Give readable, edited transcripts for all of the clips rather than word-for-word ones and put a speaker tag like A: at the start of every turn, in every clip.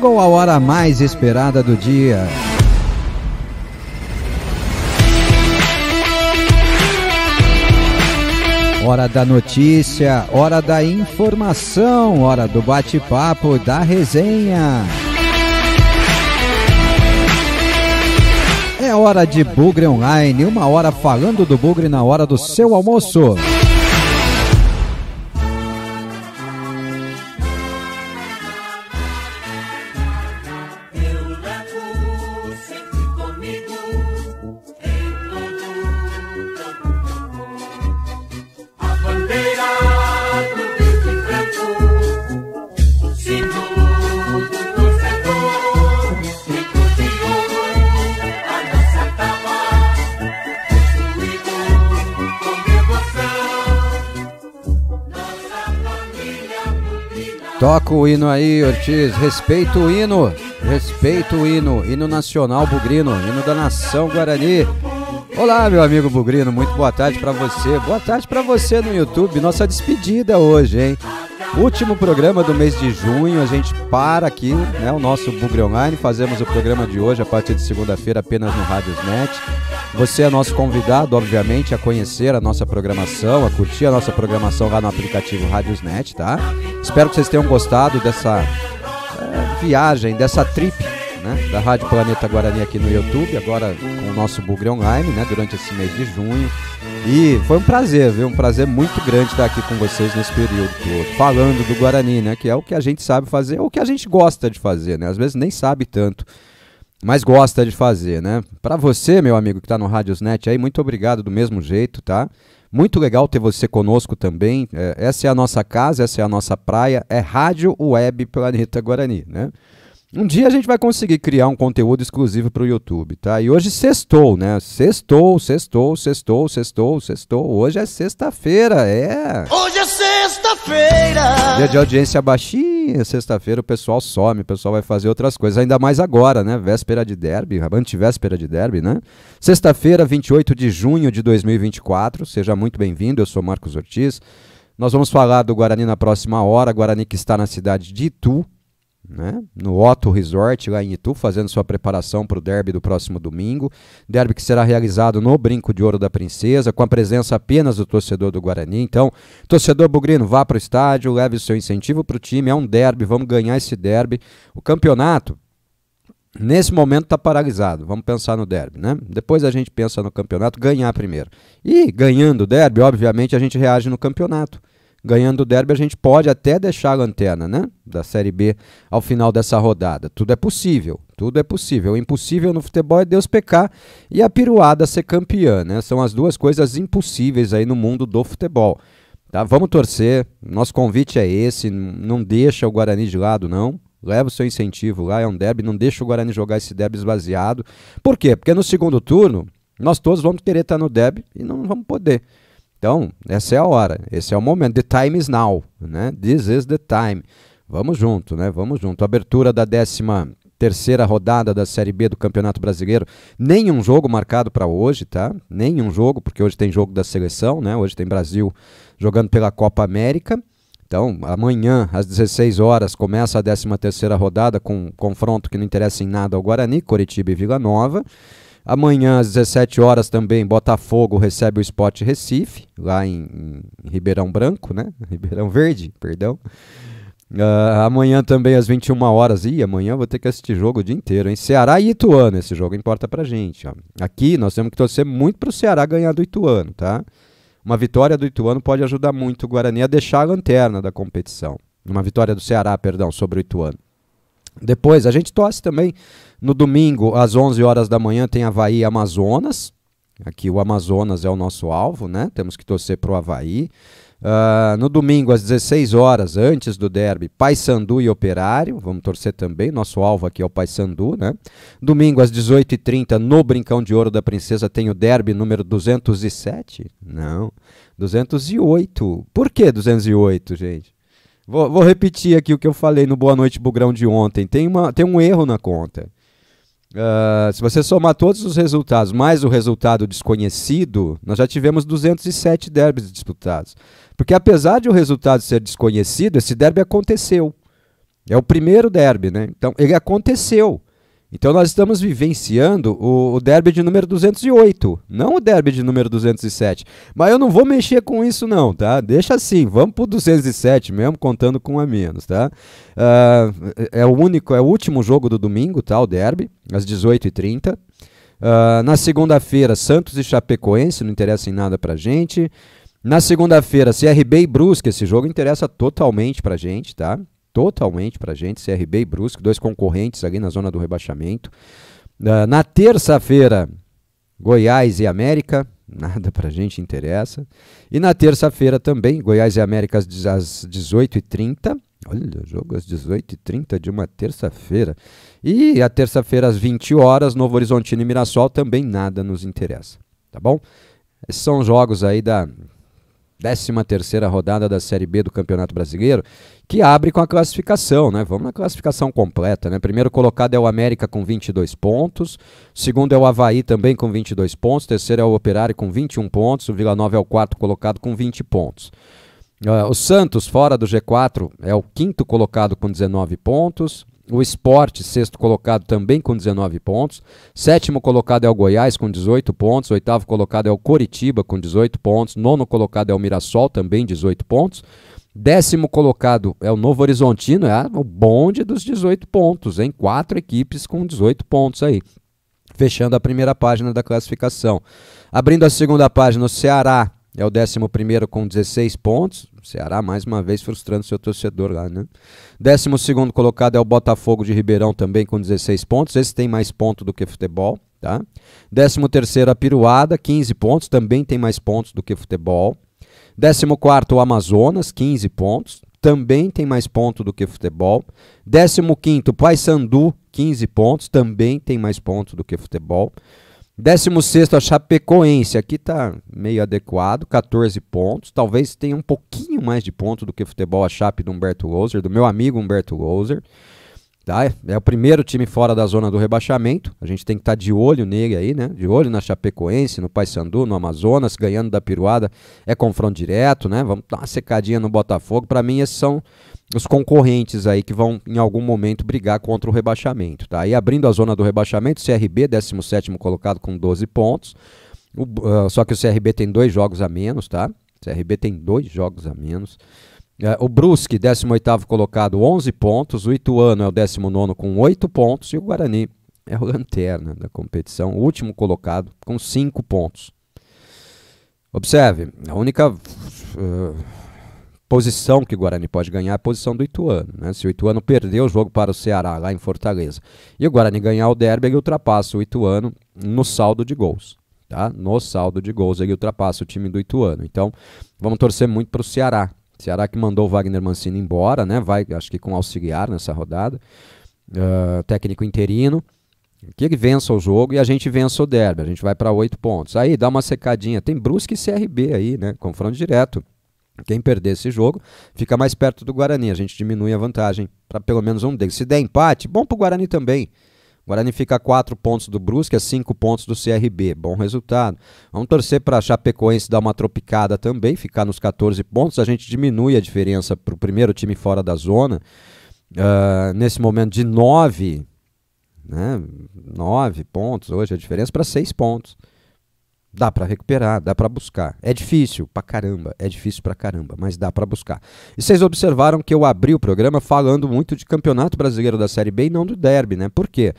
A: Chegou a hora mais esperada do dia. Hora da notícia, hora da informação, hora do bate-papo, da resenha. É hora de Bugre Online, uma hora falando do Bugre na hora do seu almoço. Toca o hino aí, Ortiz, respeita o hino, hino nacional bugrino, hino da nação Guarani. Olá, meu amigo bugrino, muito boa tarde pra você no YouTube, nossa despedida hoje, hein? Último programa do mês de junho, a gente para aqui, né, o nosso Bugre Online, fazemos o programa de hoje a partir de segunda-feira apenas no Radiosnet. Você é nosso convidado, obviamente, a conhecer a nossa programação, a curtir a nossa programação lá no aplicativo Radiosnet, tá? Espero que vocês tenham gostado dessa viagem, dessa trip, né, da Rádio Planeta Guarani aqui no YouTube, agora com o nosso Bugre Online, né, durante esse mês de junho. E foi um prazer, viu? Um prazer muito grande estar aqui com vocês nesse período todo, falando do Guarani, né, que é o que a gente sabe fazer, ou o que a gente gosta de fazer, né? Às vezes nem sabe tanto, mas gosta de fazer, né? Para você, meu amigo que está no Radiosnet aí, muito obrigado do mesmo jeito, tá? Muito legal ter você conosco também. Essa é a nossa casa, essa é a nossa praia, é Rádio Web Planeta Guarani, né? Um dia a gente vai conseguir criar um conteúdo exclusivo para o YouTube, tá? E hoje sextou, né? Sextou. Hoje é sexta-feira, Hoje é sexta-feira! Dia de audiência baixinha, sexta-feira o pessoal some, o pessoal vai fazer outras coisas, ainda mais agora, né? Véspera de derby, antivéspera de derby, né? Sexta-feira, 28 de junho de 2024, seja muito bem-vindo, eu sou Marcos Ortiz. Nós vamos falar do Guarani na próxima hora, Guarani que está na cidade de Itu, né? No Otto Resort lá em Itu, fazendo sua preparação para o derby do próximo domingo, derby que será realizado no Brinco de Ouro da Princesa, com a presença apenas do torcedor do Guarani. Então, torcedor bugrino, vá para o estádio, leve o seu incentivo para o time, é um derby, vamos ganhar esse derby. O campeonato nesse momento está paralisado, vamos pensar no derby, né? Depois a gente pensa no campeonato, ganhar primeiro, e ganhando o derby, obviamente a gente reage no campeonato. Ganhando o derby, a gente pode até deixar a lanterna, né, da Série B ao final dessa rodada. Tudo é possível, tudo é possível. O impossível no futebol é Deus pecar e a piruada ser campeã, né? São as duas coisas impossíveis aí no mundo do futebol. Tá? Vamos torcer, nosso convite é esse, não deixa o Guarani de lado, não. Leva o seu incentivo lá, é um derby, não deixa o Guarani jogar esse derby esvaziado. Por quê? Porque no segundo turno, nós todos vamos querer estar no derby e não vamos poder. Então, essa é a hora, esse é o momento, the time is now, né? This is the time. Vamos junto, né? Vamos junto. Abertura da 13ª rodada da Série B do Campeonato Brasileiro. Nenhum jogo marcado para hoje, tá? Nenhum jogo, porque hoje tem jogo da seleção, né? Hoje tem Brasil jogando pela Copa América. Então, amanhã, às 16 horas, começa a 13ª rodada com um confronto que não interessa em nada ao Guarani, Coritiba e Vila Nova. Amanhã, às 17 horas também, Botafogo recebe o Sport Recife, lá em Ribeirão Branco, né? Ribeirão Verde, perdão. Amanhã também, às 21 horas. Amanhã eu vou ter que assistir jogo o dia inteiro, hein? Ceará e Ituano, esse jogo importa pra gente. Ó. Aqui nós temos que torcer muito pro Ceará ganhar do Ituano, tá? Uma vitória do Ituano pode ajudar muito o Guarani a deixar a lanterna da competição. Uma vitória do Ceará, perdão, sobre o Ituano. Depois, a gente torce também no domingo, às 11 horas da manhã, tem Avaí e Amazonas. Aqui o Amazonas é o nosso alvo, né? Temos que torcer para o Avaí. No domingo, às 16 horas, antes do derby, Paysandu e Operário. Vamos torcer também, nosso alvo aqui é o Paysandu, né? Domingo, às 18h30, no Brincão de Ouro da Princesa, tem o derby número 207? Não, 208. Por que 208, gente? Vou repetir aqui o que eu falei no Boa Noite Bugrão de ontem. Tem um erro na conta. Se você somar todos os resultados, mais o resultado desconhecido, nós já tivemos 207 derbys disputados. Porque apesar de o resultado ser desconhecido, esse derby aconteceu. É o primeiro derby, né? Então, ele aconteceu. Então, nós estamos vivenciando o derby de número 208, não o derby de número 207. Mas eu não vou mexer com isso não, tá? Deixa assim, vamos pro 207 mesmo, contando com um a menos, tá? É o último jogo do domingo, tá? O derby, às 18h30. Na segunda-feira, Santos e Chapecoense, não interessa em nada pra gente. Na segunda-feira, CRB e Brusque, esse jogo interessa totalmente pra gente, tá? Totalmente pra gente, CRB e Brusque, 2 concorrentes ali na zona do rebaixamento. Na terça-feira, Goiás e América, nada pra gente interessa. E na terça-feira também, Goiás e América às 18h30. Olha, jogo às 18h30 de uma terça-feira. E a terça-feira às 20 horas, Novo Horizontino e Mirassol, também nada nos interessa, tá bom? Esses são jogos aí da 13ª rodada da Série B do Campeonato Brasileiro, que abre com a classificação, né? Vamos na classificação completa, né? Primeiro colocado é o América com 22 pontos, segundo é o Avaí também com 22 pontos, terceiro é o Operário com 21 pontos, o Vila Nova é o quarto colocado com 20 pontos. O Santos, fora do G4, é o quinto colocado com 19 pontos, o Sport, sexto colocado, também com 19 pontos. Sétimo colocado é o Goiás, com 18 pontos. Oitavo colocado é o Coritiba, com 18 pontos. Nono colocado é o Mirassol, também 18 pontos. 10º colocado é o Novo Horizontino, o bonde dos 18 pontos, hein? 4 equipes com 18 pontos aí. Fechando a primeira página da classificação. Abrindo a segunda página, o Ceará é o 11º com 16 pontos. O Ceará, mais uma vez, frustrando seu torcedor lá, né? 12º colocado é o Botafogo de Ribeirão, também com 16 pontos. Esse tem mais ponto do que futebol, tá? 13º a Piruada, 15 pontos. Também tem mais pontos do que futebol. 14º o Amazonas, 15 pontos. Também tem mais ponto do que futebol. 15º Paysandu, 15 pontos. Também tem mais pontos do que futebol. 16º a Chapecoense, aqui está meio adequado, 14 pontos, talvez tenha um pouquinho mais de ponto do que futebol a Chape do Humberto Louser, do meu amigo Humberto Louser, tá? É o primeiro time fora da zona do rebaixamento, a gente tem que estar de olho nele aí, né? De olho na Chapecoense, no Paysandu, no Amazonas, ganhando da Piruada é confronto direto, né? Vamos dar uma secadinha no Botafogo, para mim esses são os concorrentes aí que vão em algum momento brigar contra o rebaixamento, tá? E abrindo a zona do rebaixamento, CRB, 17º colocado com 12 pontos, só que o CRB tem 2 jogos a menos, tá? O CRB tem 2 jogos a menos. O Brusque, 18º colocado, 11 pontos, o Ituano é o 19º com 8 pontos e o Guarani é o lanterna da competição, o último colocado com 5 pontos. Observe, a única posição que o Guarani pode ganhar é a posição do Ituano, né? Se o Ituano perder o jogo para o Ceará, lá em Fortaleza, e o Guarani ganhar o derby, ele ultrapassa o Ituano no saldo de gols, tá? No saldo de gols ele ultrapassa o time do Ituano. Então, vamos torcer muito para o Ceará. Ceará que mandou o Wagner Mancini embora, né? Vai, acho que com auxiliar nessa rodada. Técnico interino. Que ele vença o jogo e a gente vença o derby. A gente vai para 8 pontos. Aí, dá uma secadinha. Tem Brusque e CRB aí, né? Confronto direto. Quem perder esse jogo fica mais perto do Guarani. A gente diminui a vantagem para pelo menos um deles. Se der empate, bom para o Guarani também. O Guarani fica a 4 pontos do Brusque, a 5 pontos do CRB. Bom resultado. Vamos torcer para a Chapecoense dar uma tropicada também, ficar nos 14 pontos. A gente diminui a diferença para o primeiro time fora da zona. Nesse momento de 9, né? 9 pontos hoje, a diferença para 6 pontos. Dá para recuperar, dá para buscar. É difícil pra caramba, mas dá para buscar. E vocês observaram que eu abri o programa falando muito de Campeonato Brasileiro da Série B e não do derby, né? Por quê?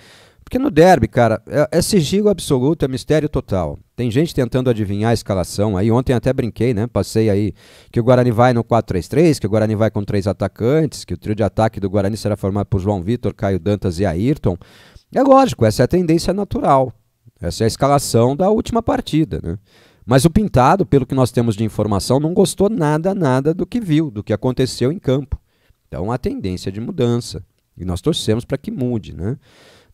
A: Porque no derby, cara, é sigilo absoluto, é mistério total. Tem gente tentando adivinhar a escalação aí. Ontem até brinquei, né? Passei aí que o Guarani vai no 4-3-3, que o Guarani vai com 3 atacantes, que o trio de ataque do Guarani será formado por João Vitor, Caio Dantas e Ayrton. É lógico, essa é a tendência natural. Essa é a escalação da última partida, né? Mas o Pintado, pelo que nós temos de informação, não gostou nada do que viu, do que aconteceu em campo. Então, há tendência de mudança. E nós torcemos para que mude, né?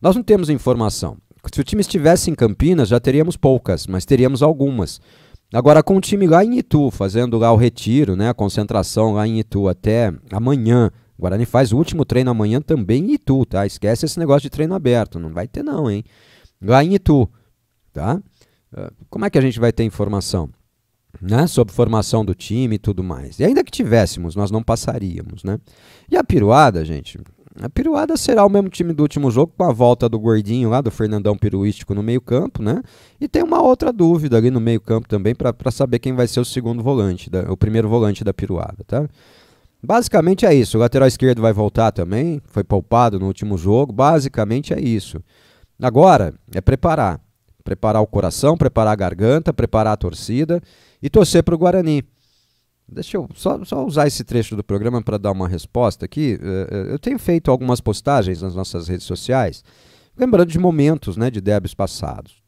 A: Nós não temos informação. Se o time estivesse em Campinas, já teríamos poucas, mas teríamos algumas. Agora, com o time lá em Itu, fazendo lá o retiro, né, a concentração lá em Itu até amanhã. O Guarani faz o último treino amanhã também em Itu, tá? Esquece esse negócio de treino aberto. Não vai ter não, hein? Lá em Itu, tá? Como é que a gente vai ter informação, né, sobre formação do time e tudo mais? E ainda que tivéssemos, nós não passaríamos, né? E a Piruada, gente, A Piruada será o mesmo time do último jogo, com a volta do gordinho lá, do Fernandão Piruístico no meio campo, né? E tem uma outra dúvida ali no meio campo também, para saber quem vai ser o segundo volante, o primeiro volante da Piruada, tá? Basicamente é isso, o lateral esquerdo vai voltar também, foi poupado no último jogo, basicamente é isso. Agora, é preparar o coração, preparar a garganta, preparar a torcida e torcer para o Guarani. Deixa eu só usar esse trecho do programa para dar uma resposta aqui. Eu tenho feito algumas postagens nas nossas redes sociais, lembrando de momentos, né, de derbys passados.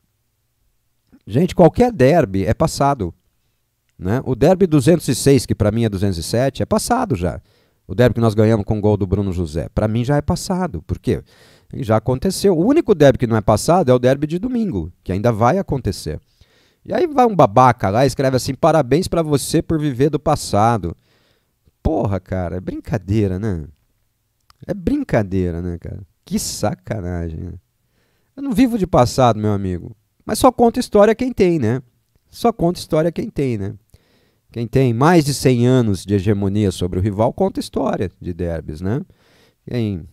A: Gente, qualquer derby é passado, né? O derby 206, que para mim é 207, é passado já. O derby que nós ganhamos com o gol do Bruno José, para mim já é passado. Por quê? Ele já aconteceu. O único derby que não é passado é o derby de domingo, que ainda vai acontecer. E aí vai um babaca lá e escreve assim: parabéns pra você por viver do passado. Porra, cara, é brincadeira, né? É brincadeira, né, cara? Que sacanagem, né? Eu não vivo de passado, meu amigo. Mas só conta história quem tem, né? Só conta história quem tem, né? Quem tem mais de 100 anos de hegemonia sobre o rival conta história de derbys, né? Quem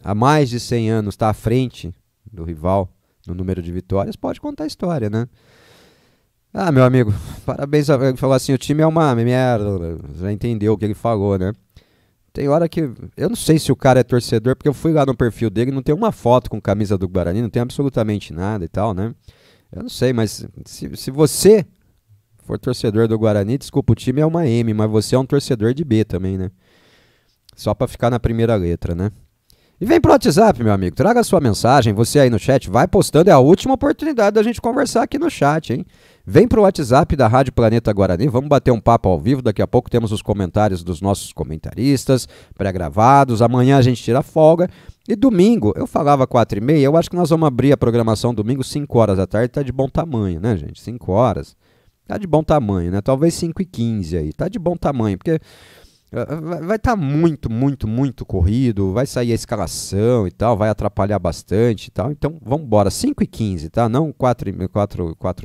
A: há mais de 100 anos está à frente do rival no número de vitórias pode contar história, né? Ah, meu amigo, parabéns. Ele falou assim, o time é uma merda. Já entendeu o que ele falou, né? Tem hora que... Eu não sei se o cara é torcedor, porque eu fui lá no perfil dele, não tem uma foto com camisa do Guarani, não tem absolutamente nada e tal, né? Eu não sei, mas se você for torcedor do Guarani, desculpa, o time é uma M, mas você é um torcedor de B também, né? Só pra ficar na primeira letra, né? E vem pro WhatsApp, meu amigo, traga a sua mensagem, você aí no chat, vai postando, é a última oportunidade da gente conversar aqui no chat, hein? Vem pro WhatsApp da Rádio Planeta Guarani, vamos bater um papo ao vivo, daqui a pouco temos os comentários dos nossos comentaristas, pré-gravados, amanhã a gente tira folga, e domingo, eu falava 4h30, eu acho que nós vamos abrir a programação domingo 5 horas da tarde, tá de bom tamanho, né, gente? 5 horas, tá de bom tamanho, né? Talvez 5h15 aí, tá de bom tamanho, porque... vai estar muito corrido, vai sair a escalação e tal, vai atrapalhar bastante e tal, então vamos embora, 5h15, tá? Não 4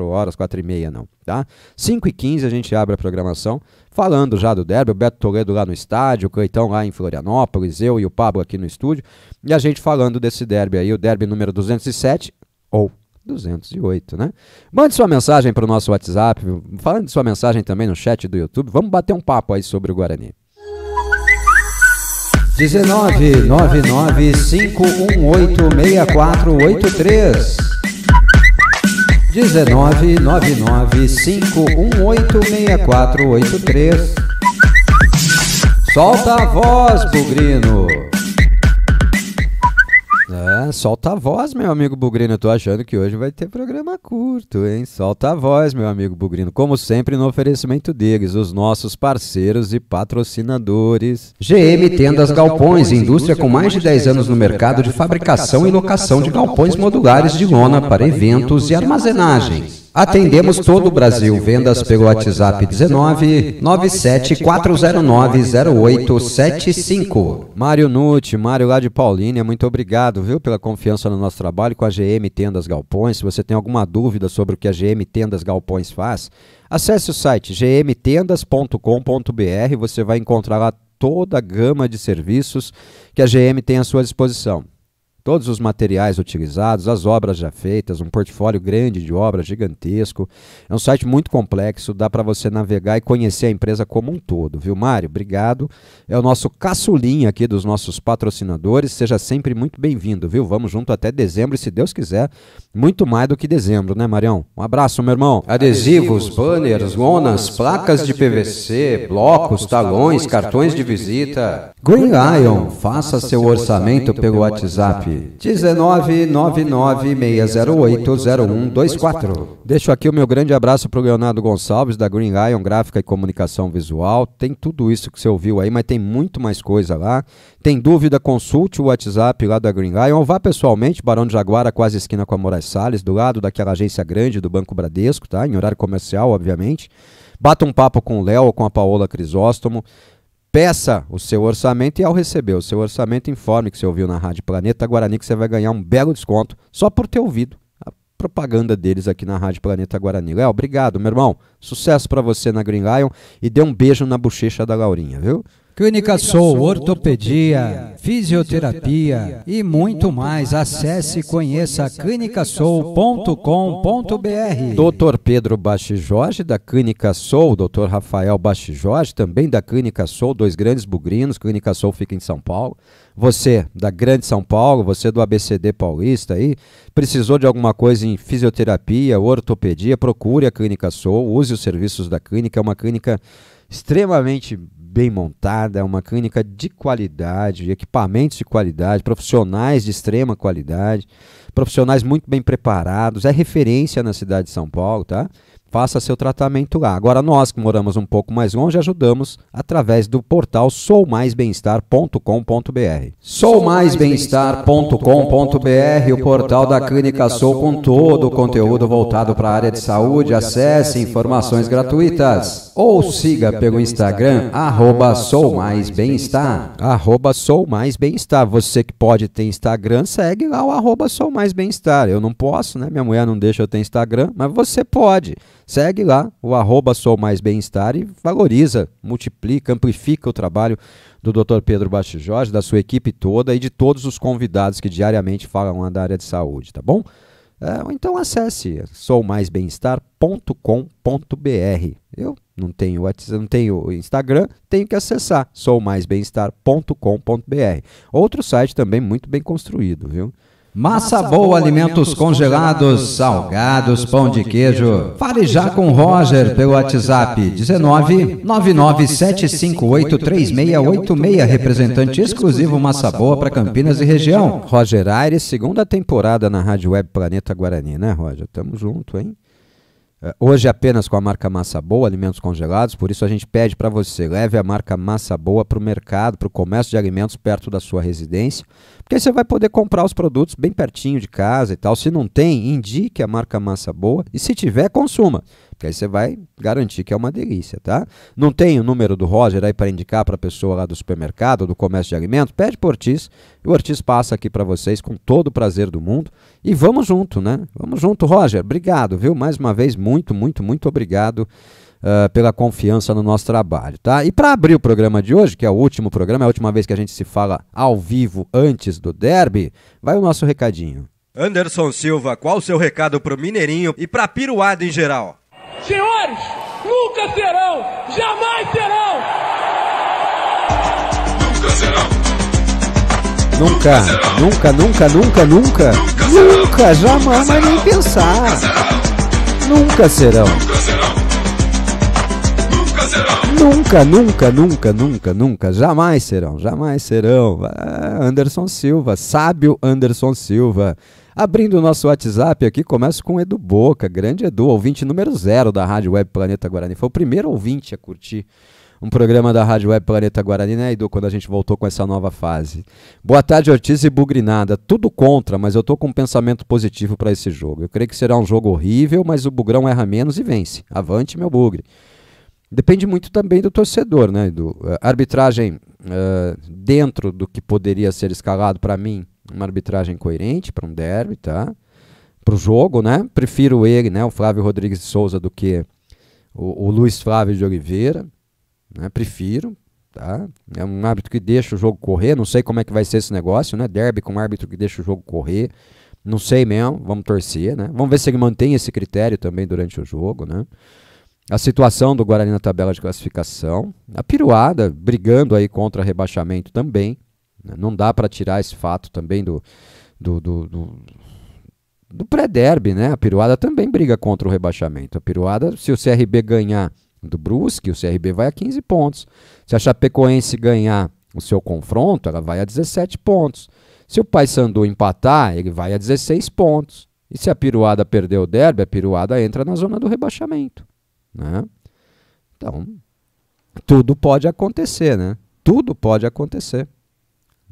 A: horas, 4h30 não, tá? 5h15 a gente abre a programação, falando já do derby, o Beto Toledo lá no estádio, o Cleitão lá em Florianópolis, eu e o Pablo aqui no estúdio, e a gente falando desse derby aí, o derby número 207, ou 208, né? Mande sua mensagem para o nosso WhatsApp, falando de sua mensagem também no chat do YouTube, vamos bater um papo aí sobre o Guarani. 1999-518-6483 1999-518-6483 Solta a voz, Bugrino! Solta a voz, meu amigo Bugrino. Eu tô achando que hoje vai ter programa curto, hein? Solta a voz, meu amigo Bugrino. Como sempre, no oferecimento deles, os nossos parceiros e patrocinadores. GM Tendas Galpões, indústria com mais de 10 anos no mercado de fabricação e locação de galpões modulares de lona para eventos e armazenagens. Atendemos todo o Brasil. Vendas pelo WhatsApp 19-97-409-0875. Mário Nucci, Mário lá de Paulínia, muito obrigado, viu, pela confiança no nosso trabalho com a GM Tendas Galpões. Se você tem alguma dúvida sobre o que a GM Tendas Galpões faz, acesse o site gmtendas.com.br, você vai encontrar lá toda a gama de serviços que a GM tem à sua disposição. Todos os materiais utilizados, as obras já feitas, um portfólio grande de obras, gigantesco. É um site muito complexo, dá para você navegar e conhecer a empresa como um todo, viu, Mário? Obrigado. É o nosso caçulinha aqui dos nossos patrocinadores. Seja sempre muito bem-vindo, viu? Vamos junto até dezembro e, se Deus quiser, muito mais do que dezembro, né, Marião? Um abraço, meu irmão. Adesivos, banners, lonas, placas de PVC, blocos, talões, cartões de visita. Green Lion, faça seu orçamento pelo WhatsApp. 19996080124. Deixo aqui o meu grande abraço para o Leonardo Gonçalves, da Green Lion Gráfica e Comunicação Visual. Tem tudo isso que você ouviu aí, mas tem muito mais coisa lá. Tem dúvida, consulte o WhatsApp lá da Green Lion, ou vá pessoalmente, Barão de Jaguara, quase esquina com a Moraes Salles, do lado daquela agência grande do Banco Bradesco, tá? Em horário comercial, obviamente. Bata um papo com o Léo ou com a Paola Crisóstomo. Peça o seu orçamento e, ao receber o seu orçamento, informe que você ouviu na Rádio Planeta Guarani que você vai ganhar um belo desconto só por ter ouvido a propaganda deles aqui na Rádio Planeta Guarani. Léo, obrigado, meu irmão. Sucesso para você na Green Lion e dê um beijo na bochecha da Laurinha, viu?
B: Clínica Soul, ortopedia, fisioterapia e muito mais. Acesse e conheça clinicasoul.com.br.
A: Dr. Pedro Bachi Jorge, da Clínica Soul, Dr. Rafael Bachi Jorge, também da Clínica Soul, dois grandes bugrinos. Clínica Soul fica em São Paulo. Você, da Grande São Paulo, você do ABCD Paulista aí, precisou de alguma coisa em fisioterapia, ortopedia, procure a Clínica Soul, use os serviços da clínica. É uma clínica extremamente bem montada, é uma clínica de qualidade, equipamentos de qualidade, profissionais de extrema qualidade, profissionais muito bem preparados, é referência na cidade de São Paulo, tá? Faça seu tratamento lá. Agora nós que moramos um pouco mais longe ajudamos através do portal soumaisbemestar.com.br. soumaisbemestar.com.br, o portal da Clínica Soul com todo o conteúdo voltado para a área de saúde. Acesse informações gratuitas ou siga pelo Instagram @soumaisbemestar. @soumaisbemestar. Você que pode ter Instagram, segue lá o @soumaisbemestar. Eu não posso, né? Minha mulher não deixa eu ter Instagram, mas você pode. Segue lá o @soumaisbemestar e valoriza, multiplica, amplifica o trabalho do Dr. Pedro Bachi Jorge, da sua equipe toda e de todos os convidados que diariamente falam lá da área de saúde, tá bom? Então acesse soumaisbemestar.com.br. Eu não tenho WhatsApp, não tenho Instagram, tenho que acessar soumaisbemestar.com.br. Outro site também muito bem construído, viu?
B: Massa Boa, alimentos congelados, salgados, pão de queijo. Fale já com Roger pelo WhatsApp 19-997583686, representante exclusivo Massa Boa para Campinas e região.
A: Roger Aires, segunda temporada na Rádio Web Planeta Guarani, né, Roger? Tamo junto, hein? Hoje apenas com a marca Massa Boa, alimentos congelados, por isso a gente pede para você, leve a marca Massa Boa para o mercado, para o comércio de alimentos perto da sua residência, porque aí você vai poder comprar os produtos bem pertinho de casa e tal. Se não tem, indique a marca Massa Boa e se tiver, consuma, porque aí você vai garantir que é uma delícia, tá? Não tem o número do Roger aí para indicar para a pessoa lá do supermercado ou do comércio de alimentos? Pede para o Ortiz, e o Ortiz passa aqui para vocês com todo o prazer do mundo. E vamos junto, né? Vamos junto, Roger. Obrigado, viu? Mais uma vez, muito obrigado pela confiança no nosso trabalho, tá? E para abrir o programa de hoje, que é o último programa, é a última vez que a gente se fala ao vivo antes do derby, vai o nosso recadinho.
C: Anderson Silva, qual o seu recado pro Mineirinho e pra Piruada em geral?
D: Senhores, nunca serão, jamais serão!
C: Nunca serão!
A: Nunca, jamais, mas nem pensar. Nunca serão. Nunca, jamais serão. Anderson Silva, sábio Anderson Silva. Abrindo o nosso WhatsApp aqui, começa com o Edu Boca, grande Edu, ouvinte número 0 da Rádio Web Planeta Guarani. Foi o primeiro ouvinte a curtir um programa da Rádio Web Planeta Guarani, né, Edu, quando a gente voltou com essa nova fase. Boa tarde, Ortiz e Bugrinada. Tudo contra, mas eu tô com um pensamento positivo para esse jogo. Eu creio que será um jogo horrível, mas o Bugrão erra menos e vence. Avante, meu Bugre. Depende muito também do torcedor, né, Edu? Arbitragem dentro do que poderia ser escalado para mim, uma arbitragem coerente para um derby, tá? Para o jogo, né? Prefiro ele, né, o Flávio Rodrigues de Souza, do que o Luiz Flávio de Oliveira. Né, prefiro, tá? É um árbitro que deixa o jogo correr, não sei como é que vai ser esse negócio, né? Derby com um árbitro que deixa o jogo correr, não sei mesmo, vamos torcer, né? Vamos ver se ele mantém esse critério também durante o jogo, né? A situação do Guarani na tabela de classificação, a Piruada brigando aí contra rebaixamento também, né? Não dá para tirar esse fato também do pré-derby, né? A Piruada também briga contra o rebaixamento. A Piruada, se o CRB ganhar do Brusque, o CRB vai a 15 pontos. Se a Chapecoense ganhar o seu confronto, ela vai a 17 pontos. Se o Paysandu empatar, ele vai a 16 pontos. E se a Piruada perder o derby, a Piruada entra na zona do rebaixamento, né? Então, tudo pode acontecer, né? Tudo pode acontecer,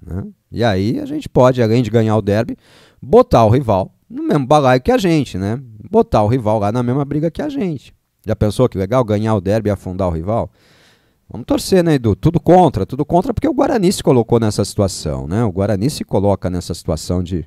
A: né? E aí a gente pode, além de ganhar o derby, botar o rival no mesmo balaio que a gente, né? Botar o rival lá na mesma briga que a gente. Já pensou que legal ganhar o derby e afundar o rival? Vamos torcer, né, Edu? Tudo contra porque o Guarani se colocou nessa situação, né? O Guarani se coloca nessa situação de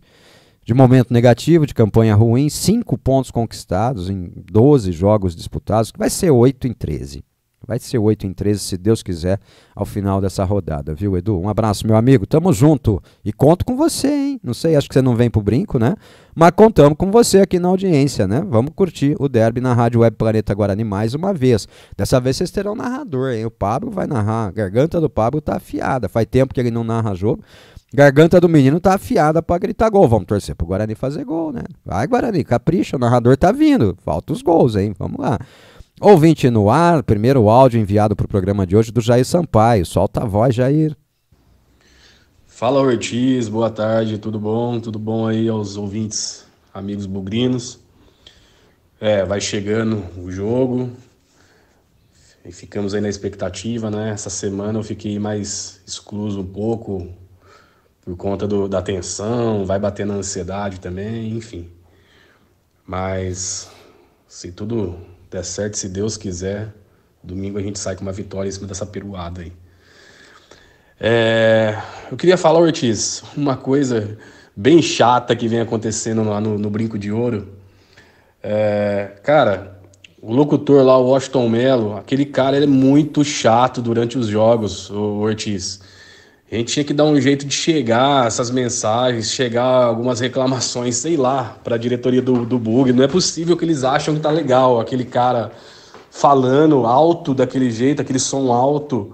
A: momento negativo, de campanha ruim, 5 pontos conquistados em 12 jogos disputados, que vai ser 8 em 13. Vai ser 8-13, se Deus quiser, ao final dessa rodada, viu, Edu? Um abraço, meu amigo. Tamo junto. E conto com você, hein? Não sei, acho que você não vem pro brinco, né? Mas contamos com você aqui na audiência, né? Vamos curtir o derby na Rádio Web Planeta Guarani mais uma vez. Dessa vez vocês terão narrador, hein? O Pablo vai narrar. A garganta do Pablo tá afiada. Faz tempo que ele não narra jogo. Garganta do menino tá afiada pra gritar gol. Vamos torcer pro Guarani fazer gol, né? Vai, Guarani, capricha, o narrador tá vindo. Falta os gols, hein? Vamos lá. Ouvinte no ar, primeiro áudio enviado para o programa de hoje do Jair Sampaio. Solta a voz, Jair.
E: Fala, Ortiz, boa tarde, tudo bom? Tudo bom aí aos ouvintes, amigos bugrinos? Vai chegando o jogo e ficamos aí na expectativa, né? Essa semana eu fiquei mais excluso um pouco por conta da tensão, vai bater na ansiedade também, enfim. Mas se tudo der certo, se Deus quiser, domingo a gente sai com uma vitória em cima dessa peruada aí. Eu queria falar, Ortiz, uma coisa bem chata que vem acontecendo lá no Brinco de Ouro. Cara, o locutor lá, o Washington Mello, aquele cara, ele é muito chato durante os jogos, o Ortiz. A gente tinha que dar um jeito de chegar essas mensagens, chegar algumas reclamações, sei lá, para a diretoria do Bug. Não é possível que eles acham que tá legal aquele cara falando alto daquele jeito, aquele som alto,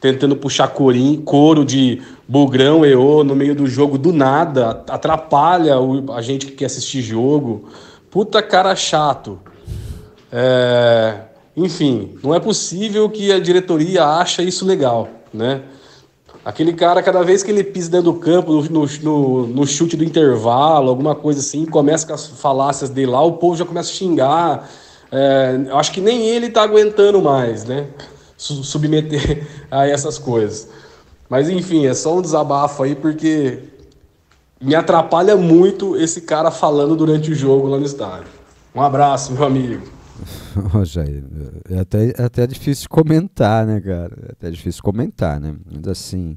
E: tentando puxar coro de bugrão, EO no meio do jogo do nada, atrapalha a gente que quer assistir jogo. Puta cara chato. Enfim, não é possível que a diretoria ache isso legal, né? Aquele cara, cada vez que ele pisa dentro do campo, no chute do intervalo, alguma coisa assim, começa com as falácias dele lá, o povo já começa a xingar. Eu acho que nem ele tá aguentando mais, né? Submeter a essas coisas. Mas enfim, é só um desabafo aí, porque me atrapalha muito esse cara falando durante o jogo lá no estádio. Um abraço, meu amigo.
A: Jair, é até difícil comentar, né, cara? É até difícil comentar, né? Mas assim,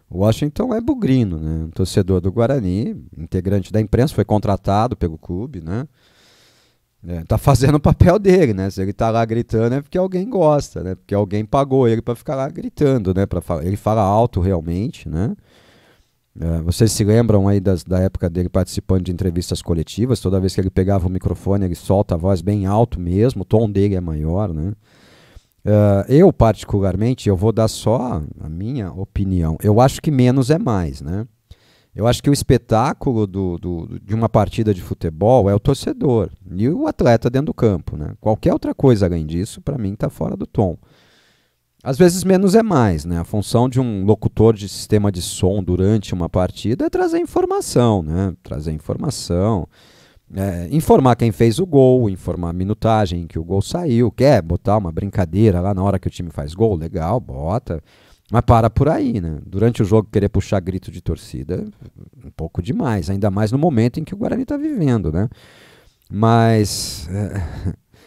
A: o Washington é bugrino, né? Um torcedor do Guarani, integrante da imprensa, foi contratado pelo clube, né? Tá fazendo o papel dele, né? Se ele tá lá gritando é porque alguém gosta, né? Porque alguém pagou ele para ficar lá gritando, né? Ele fala alto realmente, né? Vocês se lembram aí da época dele participando de entrevistas coletivas? Toda vez que ele pegava o microfone, ele solta a voz bem alto mesmo, o tom dele é maior, né? Eu, particularmente, eu vou dar só a minha opinião. Eu acho que menos é mais, né? Eu acho que o espetáculo de uma partida de futebol é o torcedor e o atleta dentro do campo, né? Qualquer outra coisa além disso, para mim, está fora do tom. Às vezes menos é mais, né? A função de um locutor de sistema de som durante uma partida é trazer informação, né? Trazer informação, informar quem fez o gol, informar a minutagem em que o gol saiu. Quer botar uma brincadeira lá na hora que o time faz gol? Legal, bota. Mas para por aí, né? Durante o jogo querer puxar grito de torcida, um pouco demais. Ainda mais no momento em que o Guarani está vivendo, né? Mas...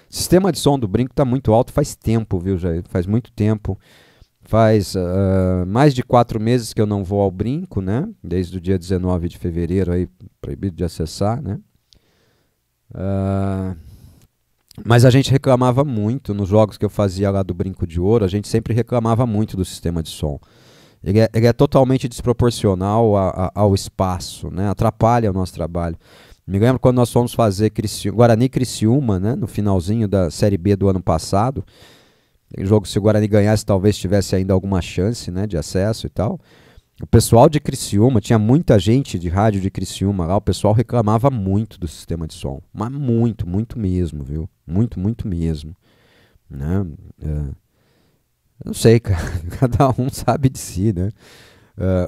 A: sistema de som do Brinco está muito alto faz tempo, viu, Jair? Faz muito tempo. Faz mais de 4 meses que eu não vou ao Brinco, né? Desde o dia 19 de fevereiro, aí, proibido de acessar, né? Mas a gente reclamava muito nos jogos que eu fazia lá do Brinco de Ouro, a gente sempre reclamava muito do sistema de som. Ele é totalmente desproporcional ao espaço, né? Atrapalha o nosso trabalho. Me lembro quando nós fomos fazer Guarani e Criciúma, né, no finalzinho da Série B do ano passado. Em jogo, se o Guarani ganhasse, talvez tivesse ainda alguma chance, né, de acesso e tal. O pessoal de Criciúma, tinha muita gente de rádio de Criciúma lá, o pessoal reclamava muito do sistema de som. Mas muito, muito mesmo, viu? Muito, muito mesmo. Né? Não sei, cara. Cada um sabe de si, né?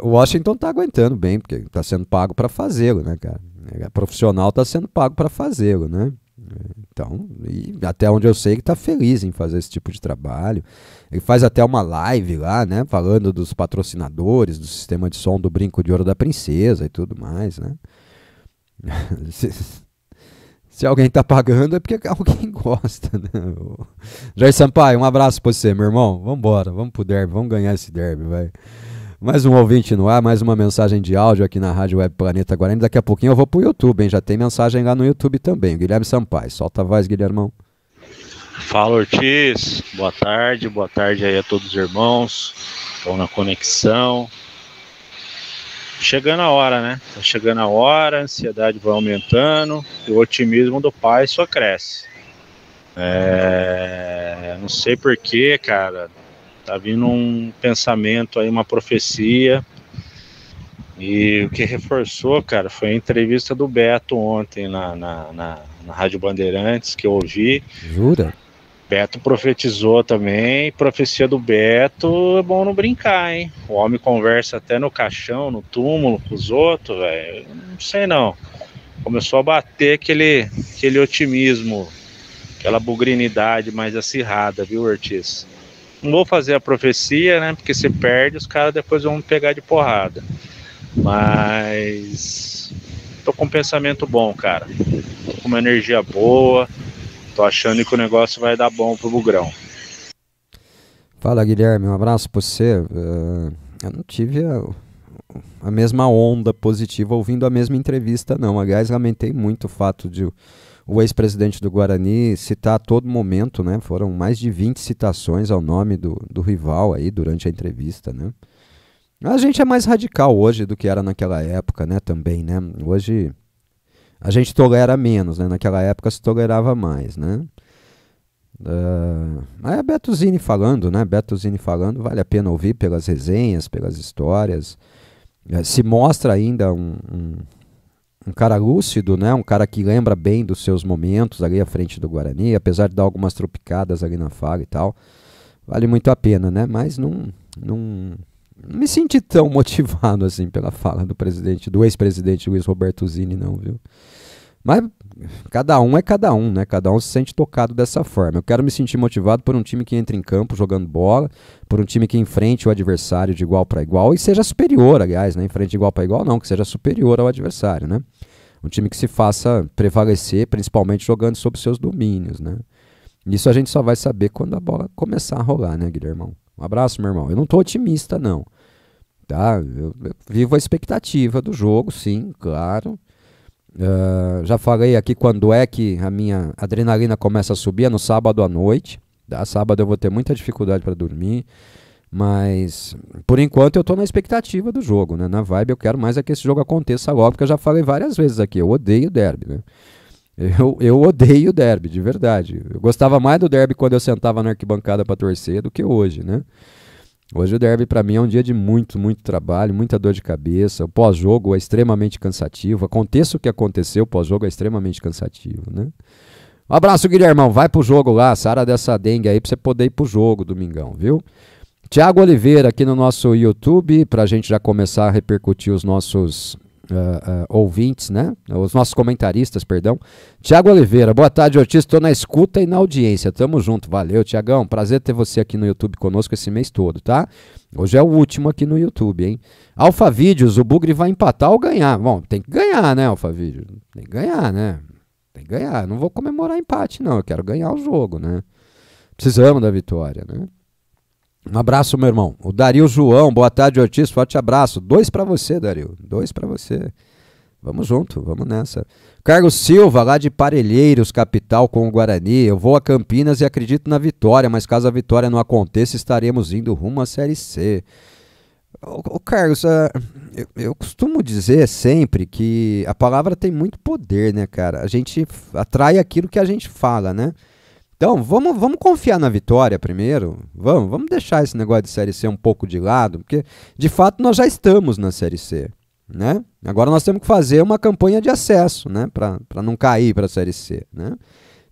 A: O Washington tá aguentando bem, porque tá sendo pago para fazê-lo, né, cara? Profissional está sendo pago para fazê-lo, né? Então, e até onde eu sei que está feliz em fazer esse tipo de trabalho. Ele faz até uma live lá, né? Falando dos patrocinadores, do sistema de som do Brinco de Ouro da Princesa e tudo mais, né? Se alguém está pagando é porque alguém gosta, né? Jair Sampaio, um abraço para você, meu irmão. Vamos embora, vamos pro derby, vamos ganhar esse derby, vai. Mais um ouvinte no ar, mais uma mensagem de áudio aqui na Rádio Web Planeta Guarani. Daqui a pouquinho eu vou pro YouTube, hein? Já tem mensagem lá no YouTube também. Guilherme Sampaio. Solta a voz, Guilhermão.
F: Fala, Ortiz, boa tarde aí a todos os irmãos, estão na conexão. Chegando a hora, né? Tá chegando a hora, a ansiedade vai aumentando e o otimismo do pai só cresce. Não sei porquê, cara, tá vindo um pensamento aí, uma profecia. E o que reforçou, cara, foi a entrevista do Beto ontem na Rádio Bandeirantes, que eu ouvi.
A: Jura?
F: Beto profetizou também. Profecia do Beto é bom não brincar, hein? O homem conversa até no caixão, no túmulo com os outros, velho. Não sei não. Começou a bater aquele otimismo, aquela bugrinidade mais acirrada, viu, Ortiz? Não vou fazer a profecia, né? Porque se perde, os caras depois vão me pegar de porrada. Mas tô com um pensamento bom, cara. Tô com uma energia boa. Tô achando que o negócio vai dar bom pro Bugrão.
A: Fala, Guilherme, um abraço pra você. Eu não tive a mesma onda positiva ouvindo a mesma entrevista, não. Aliás, lamentei muito o fato de o ex-presidente do Guarani citar a todo momento, né? Foram mais de 20 citações ao nome do rival aí durante a entrevista, né? A gente é mais radical hoje do que era naquela época, né? Também, né? Hoje a gente tolera menos, né? Naquela época se tolerava mais, né? Aí é Beto Zini falando, né? Beto Zini falando, vale a pena ouvir pelas resenhas, pelas histórias. Se mostra ainda um cara lúcido, né? Um cara que lembra bem dos seus momentos ali à frente do Guarani, apesar de dar algumas tropicadas ali na fala e tal. Vale muito a pena, né? Mas não me senti tão motivado assim pela fala do ex-presidente Luiz Roberto Zini, não, viu? Mas cada um é cada um, né? Cada um se sente tocado dessa forma. Eu quero me sentir motivado por um time que entre em campo jogando bola, por um time que enfrente o adversário de igual para igual e seja superior, aliás, né? Enfrente de igual para igual não, que seja superior ao adversário, né? Um time que se faça prevalecer, principalmente jogando sob seus domínios, né? Isso a gente só vai saber quando a bola começar a rolar, né, Guilhermão? Um abraço, meu irmão. Eu não tô otimista, não. Tá? Eu vivo a expectativa do jogo, sim, claro. Já falei aqui quando é que a minha adrenalina começa a subir, é no sábado à noite. Tá? Sábado eu vou ter muita dificuldade para dormir, mas por enquanto eu tô na expectativa do jogo, né? Na vibe eu quero mais é que esse jogo aconteça logo, porque eu já falei várias vezes aqui, eu odeio o derby, né? Eu odeio o derby, de verdade. Eu gostava mais do derby quando eu sentava na arquibancada para torcer do que hoje, né? Hoje o derby para mim é um dia de muito trabalho, muita dor de cabeça. O pós-jogo é extremamente cansativo. Aconteça o que aconteceu, o pós-jogo é extremamente cansativo, né? Um abraço, Guilhermão. Vai pro jogo lá, sara dessa dengue aí pra você poder ir pro jogo domingão, viu? Tiago Oliveira aqui no nosso YouTube, pra gente já começar a repercutir os nossos ouvintes, né? Os nossos comentaristas, perdão. Tiago Oliveira, boa tarde, Ortiz. Estou na escuta e na audiência. Tamo junto. Valeu, Tiagão. Prazer ter você aqui no YouTube conosco esse mês todo, tá? Hoje é o último aqui no YouTube, hein? Alfa Vídeos, o Bugre vai empatar ou ganhar? Bom, tem que ganhar, né, Alfa Vídeos? Tem que ganhar, né? Tem que ganhar. Não vou comemorar empate, não. Eu quero ganhar o jogo, né? Precisamos da vitória, né? Um abraço, meu irmão. O Dario João, boa tarde, Ortiz, forte abraço. 2 para você, Dario. 2 para você. Vamos junto, vamos nessa. Carlos Silva, lá de Parelheiros, capital, com o Guarani. Eu vou a Campinas e acredito na vitória, mas caso a vitória não aconteça, estaremos indo rumo à Série C. Ô Carlos, eu costumo dizer sempre que a palavra tem muito poder, né, cara? A gente atrai aquilo que a gente fala, né? Então, vamos confiar na vitória primeiro, vamos deixar esse negócio de Série C um pouco de lado, porque de fato nós já estamos na Série C, né? Agora nós temos que fazer uma campanha de acesso, né? Para não cair para a Série C, né?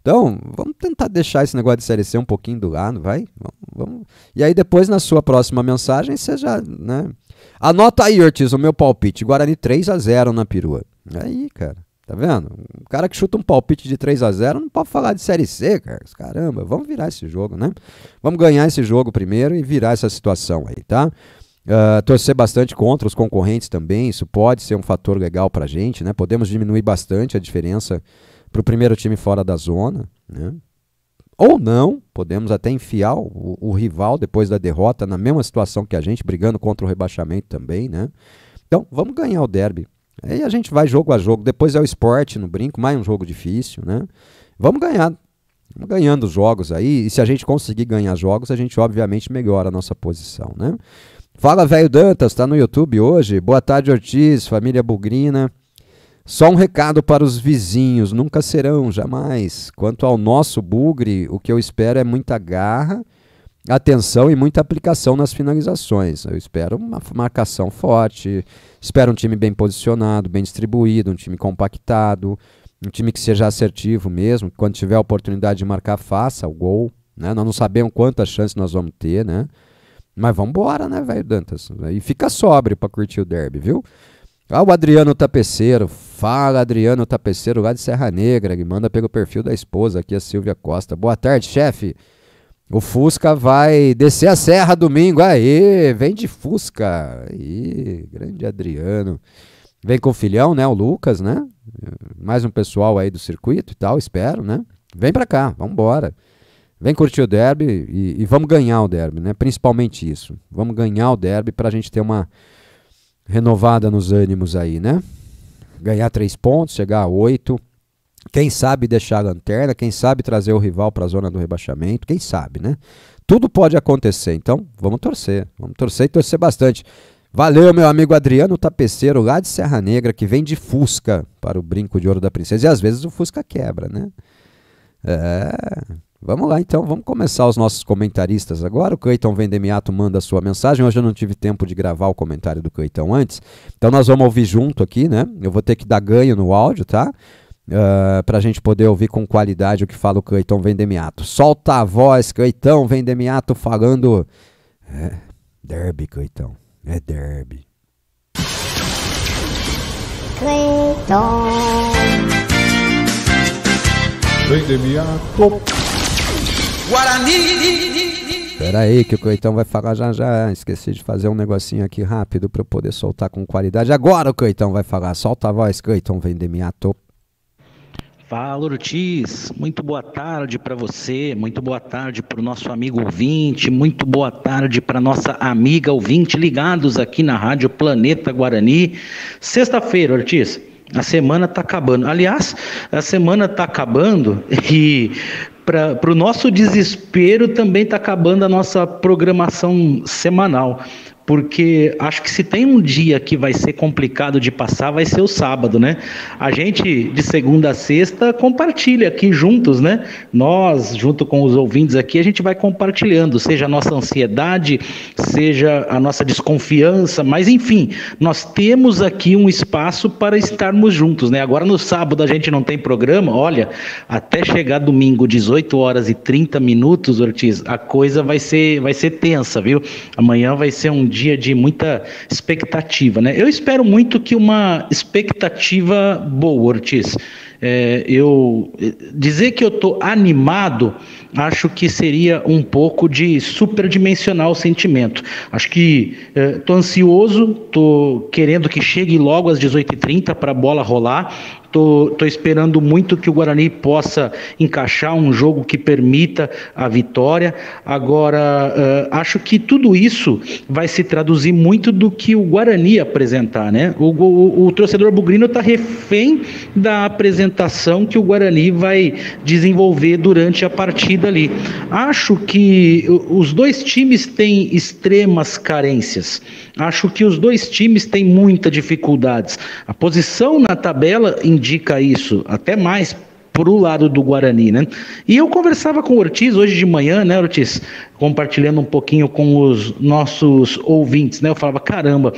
A: Então, vamos tentar deixar esse negócio de Série C um pouquinho do lado, vai? Vamos. E aí depois na sua próxima mensagem você já, né? Anota aí, Ortiz, o meu palpite, Guarani 3-0 na perua. Aí, cara. Tá vendo? Um cara que chuta um palpite de 3-0 não pode falar de Série C, cara. Caramba, vamos virar esse jogo, né? Vamos ganhar esse jogo primeiro e virar essa situação aí, tá? Torcer bastante contra os concorrentes também, isso pode ser um fator legal pra gente, né? Podemos diminuir bastante a diferença pro primeiro time fora da zona, né? Ou não, podemos até enfiar o rival depois da derrota na mesma situação que a gente, brigando contra o rebaixamento também, né? Então, vamos ganhar o derby. Aí a gente vai jogo a jogo, depois é o Sport no Brinco, mais um jogo difícil, né? Vamos ganhar. ganhando jogos aí, e se a gente conseguir ganhar jogos, a gente obviamente melhora a nossa posição, né? Fala, velho Dantas, tá no YouTube hoje. Boa tarde, Ortiz, família Bugrina. Só um recado para os vizinhos, nunca serão, jamais. Quanto ao nosso Bugre, o que eu espero é muita garra, atenção e muita aplicação nas finalizações. Eu espero uma marcação forte, espero um time bem posicionado, bem distribuído, um time compactado, um time que seja assertivo mesmo, que quando tiver a oportunidade de marcar, faça o gol, né? Nós não sabemos quantas chances nós vamos ter, né? Mas vamos embora, né, velho Dantas? E fica sóbrio para curtir o derby, viu? Ah, o Adriano Tapeceiro. Fala, Adriano Tapeceiro, lá de Serra Negra, que manda pelo perfil da esposa aqui, a Silvia Costa. Boa tarde, chefe. O Fusca vai descer a serra domingo. Aê, vem de Fusca. Aê, grande Adriano. Vem com o filhão, né, o Lucas, né? Mais um pessoal aí do circuito e tal, espero, né? Vem pra cá, vamos embora. Vem curtir o derby e vamos ganhar o derby, né? Principalmente isso. Vamos ganhar o derby pra gente ter uma renovada nos ânimos aí, né? Ganhar 3 pontos, chegar a 8. Quem sabe deixar a lanterna, quem sabe trazer o rival pra zona do rebaixamento, quem sabe, né? Tudo pode acontecer, então vamos torcer e torcer bastante. Valeu, meu amigo Adriano Tapeceiro, lá de Serra Negra, que vem de Fusca para o Brinco de Ouro da Princesa. E às vezes o Fusca quebra, né? Vamos lá então, vamos começar os nossos comentaristas agora. O Cleiton Vendemiato manda a sua mensagem. Hoje eu não tive tempo de gravar o comentário do Cleiton antes, então nós vamos ouvir junto aqui, né? Eu vou ter que dar ganho no áudio, tá? Para a gente poder ouvir com qualidade o que fala o Cleiton Vendemiato. Solta a voz, Cleiton Vendemiato falando. Derby, Cleiton, é derby.
G: Cleiton
H: Vendemiato
G: Guarani.
A: Espera aí que o Cleiton vai falar já. Esqueci de fazer um negocinho aqui rápido para eu poder soltar com qualidade. Agora o Cleiton vai falar. Solta a voz, Cleiton Vendemiato.
I: Fala, Ortiz. Muito boa tarde para você, muito boa tarde para o nosso amigo ouvinte, muito boa tarde para nossa amiga ouvinte ligados aqui na Rádio Planeta Guarani. Sexta-feira, Ortiz, a semana está acabando. Aliás, a semana está acabando e para o nosso desespero também está acabando a nossa programação semanal. Porque acho que se tem um dia que vai ser complicado de passar, vai ser o sábado, né? A gente, de segunda a sexta, compartilha aqui juntos, né? Nós, junto com os ouvintes aqui, a gente vai compartilhando, seja a nossa ansiedade, seja a nossa desconfiança, mas enfim, nós temos aqui um espaço para estarmos juntos, né? Agora no sábado a gente não tem programa, olha, até chegar domingo, 18 horas e 30 minutos, Ortiz, a coisa vai ser tensa, viu? Amanhã vai ser um dia de muita expectativa, né? Eu espero muito que uma expectativa boa, Ortiz. Dizer que eu estou animado, acho que seria um pouco de superdimensionar o sentimento. Acho que estou ansioso, estou querendo que chegue logo às 18h30 para a bola rolar. Tô esperando muito que o Guarani possa encaixar um jogo que permita a vitória. Agora, acho que tudo isso vai se traduzir muito do que o Guarani apresentar, né? O torcedor bugrino está refém da apresentação que o Guarani vai desenvolver durante a partida ali. Acho que os dois times têm extremas carências. Acho que os dois times têm muitas dificuldades. A posição na tabela indica isso, até mais pro lado do Guarani, né? E eu conversava com o Ortiz hoje de manhã, né, Ortiz? Compartilhando um pouquinho com os nossos ouvintes, né? Eu falava, caramba,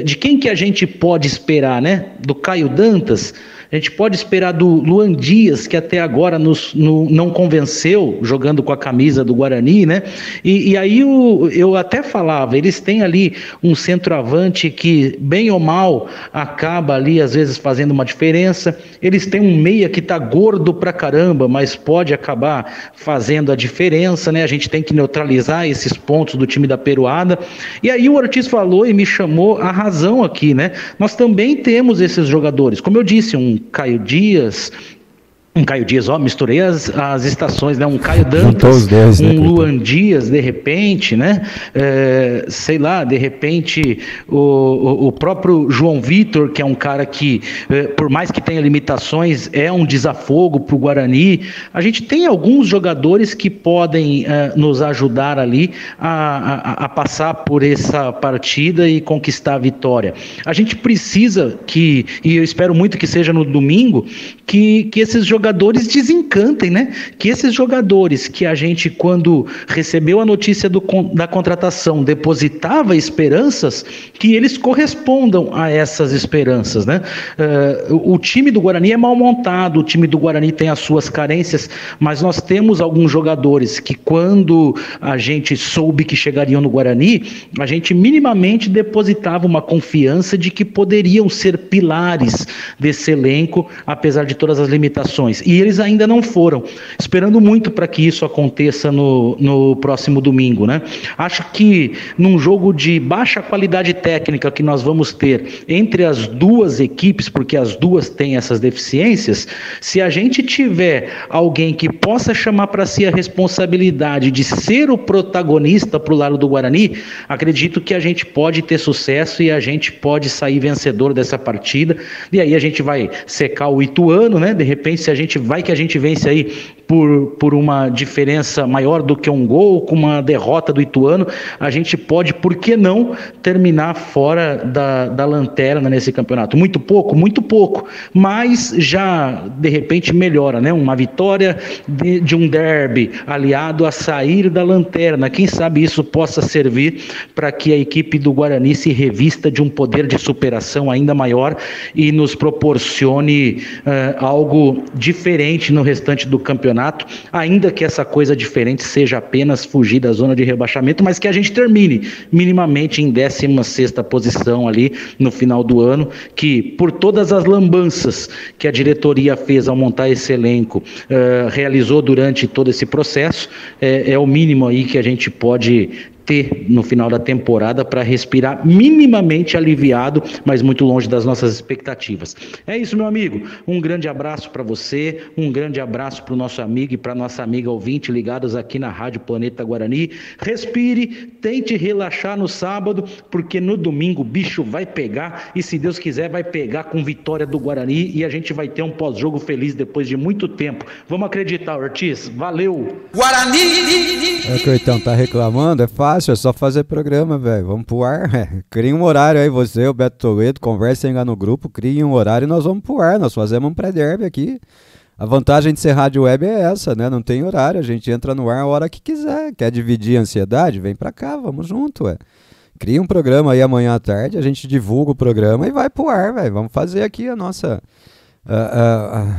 I: de quem que a gente pode esperar, né? Do Caio Dantas? A gente pode esperar do Luan Dias, que até agora não convenceu, jogando com a camisa do Guarani, né? E aí eu até falava, eles têm ali um centroavante que, bem ou mal, acaba ali, às vezes, fazendo uma diferença. Eles têm um meia que tá gordo pra caramba, mas pode acabar fazendo a diferença, né? A gente tem que neutralizar esses pontos do time da Peruada. E aí o Ortiz falou e me chamou a razão aqui, né? Nós também temos esses jogadores, como eu disse, um Caio Dias, Um Caio Dias, misturei as estações, né? Um Caio Dantas,
A: dois, né,
I: Luan Dias, de repente, né? Sei lá, de repente, o próprio João Vitor, que é um cara que, por mais que tenha limitações, é um desafogo para o Guarani. A gente tem alguns jogadores que podem nos ajudar ali a passar por essa partida e conquistar a vitória. A gente precisa e eu espero muito que seja no domingo, que esses jogadores desencantem, né? Que esses jogadores que a gente, quando recebeu a notícia da contratação, depositava esperanças, que eles correspondam a essas esperanças, né? O time do Guarani é mal montado, o time do Guarani tem as suas carências, mas nós temos alguns jogadores que, quando a gente soube que chegariam no Guarani, a gente minimamente depositava uma confiança de que poderiam ser pilares desse elenco, apesar de todas as limitações. E eles ainda não foram, esperando muito para que isso aconteça no próximo domingo, né? Acho que num jogo de baixa qualidade técnica que nós vamos ter entre as duas equipes, porque as duas têm essas deficiências, se a gente tiver alguém que possa chamar para si a responsabilidade de ser o protagonista para o lado do Guarani, acredito que a gente pode ter sucesso e a gente pode sair vencedor dessa partida. E aí a gente vai secar o Ituano, né? De repente, se a gente vence aí por uma diferença maior do que um gol, com uma derrota do Ituano, a gente pode, por que não, terminar fora da lanterna nesse campeonato. Muito pouco, mas já de repente melhora, né? Uma vitória de um derby aliado a sair da lanterna. Quem sabe isso possa servir para que a equipe do Guarani se revista de um poder de superação ainda maior e nos proporcione algo diferente no restante do campeonato, ainda que essa coisa diferente seja apenas fugir da zona de rebaixamento, mas que a gente termine minimamente em 16ª posição ali no final do ano, que por todas as lambanças que a diretoria fez ao montar esse elenco, realizou durante todo esse processo, é o mínimo aí que a gente pode ter no final da temporada para respirar minimamente aliviado, mas muito longe das nossas expectativas. É isso, meu amigo. Um grande abraço para você, um grande abraço para o nosso amigo e para nossa amiga ouvinte ligados aqui na Rádio Planeta Guarani. Respire, tente relaxar no sábado, porque no domingo o bicho vai pegar e, se Deus quiser, vai pegar com vitória do Guarani e a gente vai ter um pós-jogo feliz depois de muito tempo. Vamos acreditar, Ortiz. Valeu!
A: Guarani! É que o Itão tá reclamando, é fácil. É só fazer programa, velho. Vamos pro ar, velho. Cria um horário aí, você, o Beto Toledo, conversem lá no grupo, criem um horário e nós vamos pro ar. Nós fazemos um pré-derby aqui. A vantagem de ser rádio web é essa, né? Não tem horário, a gente entra no ar a hora que quiser. Quer dividir a ansiedade? Vem pra cá, vamos junto, ué. Cria um programa aí amanhã à tarde, a gente divulga o programa e vai pro ar, velho. Vamos fazer aqui a nossa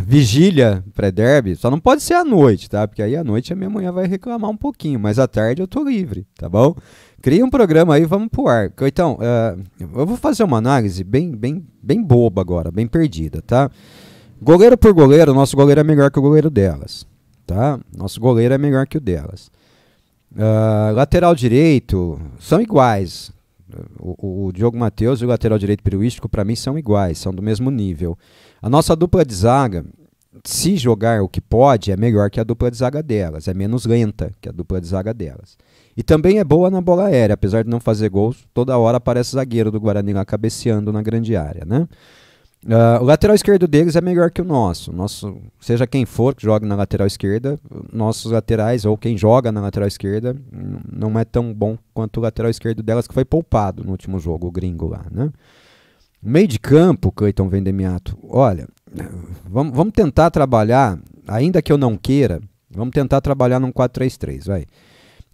A: vigília pré-derby. Só não pode ser à noite, tá? Porque aí à noite a minha mulher vai reclamar um pouquinho, mas à tarde eu tô livre, tá bom? Cria um programa aí, vamos pro ar. Então, eu vou fazer uma análise bem boba agora, bem perdida, tá? Goleiro por goleiro, nosso goleiro é melhor que o goleiro delas, tá? Nosso goleiro é melhor que o delas. Lateral direito, são iguais. O Diogo Matheus e o lateral direito peruístico, para mim, são iguais, são do mesmo nível. A nossa dupla de zaga, se jogar o que pode, é melhor que a dupla de zaga delas. É menos lenta que a dupla de zaga delas. E também é boa na bola aérea, apesar de não fazer gols. Toda hora aparece zagueiro do Guarani lá cabeceando na grande área, né? O lateral esquerdo deles é melhor que o nosso. Seja quem for que jogue na lateral esquerda, nossos laterais, ou quem joga na lateral esquerda, não é tão bom quanto o lateral esquerdo delas, que foi poupado no último jogo, o gringo lá, né? Meio de campo, Cleiton Vendemiato, olha, vamos tentar trabalhar, ainda que eu não queira, vamos tentar trabalhar num 4-3-3, vai.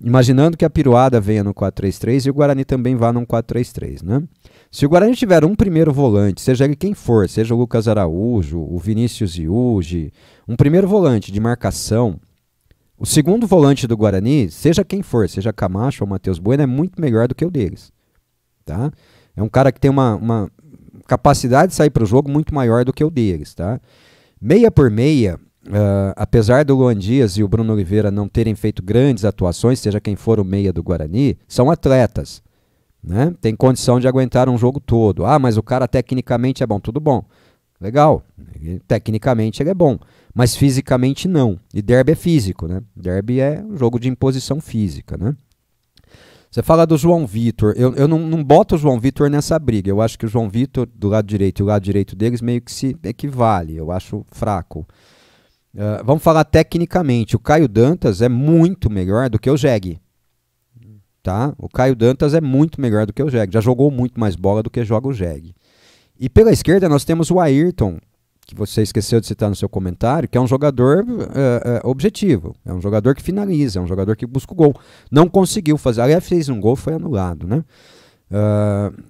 A: Imaginando que a Piruada venha no 4-3-3 e o Guarani também vá num 4-3-3, né? Se o Guarani tiver um primeiro volante, seja ele quem for, seja o Lucas Araújo, o Vinícius Iuge, um primeiro volante de marcação, o segundo volante do Guarani, seja quem for, seja Camacho ou Matheus Bueno, é muito melhor do que o deles, tá? É um cara que tem uma capacidade de sair para o jogo muito maior do que o deles, tá? Meia por meia, apesar do Luan Dias e o Bruno Oliveira não terem feito grandes atuações, seja quem for o meia do Guarani, são atletas, né? Tem condição de aguentar um jogo todo. Ah, mas o cara tecnicamente é bom, tudo bom. legal. Tecnicamente ele é bom, mas fisicamente não. E derby é físico, né? Derby é um jogo de imposição física, né? Você fala do João Vitor, eu não boto o João Vitor nessa briga, eu acho que o João Vitor do lado direito e o lado direito deles meio que se equivale, eu acho fraco. Vamos falar tecnicamente, o Caio Dantas é muito melhor do que o Jeg. Tá? O Caio Dantas é muito melhor do que o Jeg, já jogou muito mais bola do que joga o Jeg. E pela esquerda nós temos o Ayrton, que você esqueceu de citar no seu comentário, que é um jogador objetivo, é um jogador que finaliza, é um jogador que busca o gol. Não conseguiu fazer, aliás fez um gol, foi anulado, né?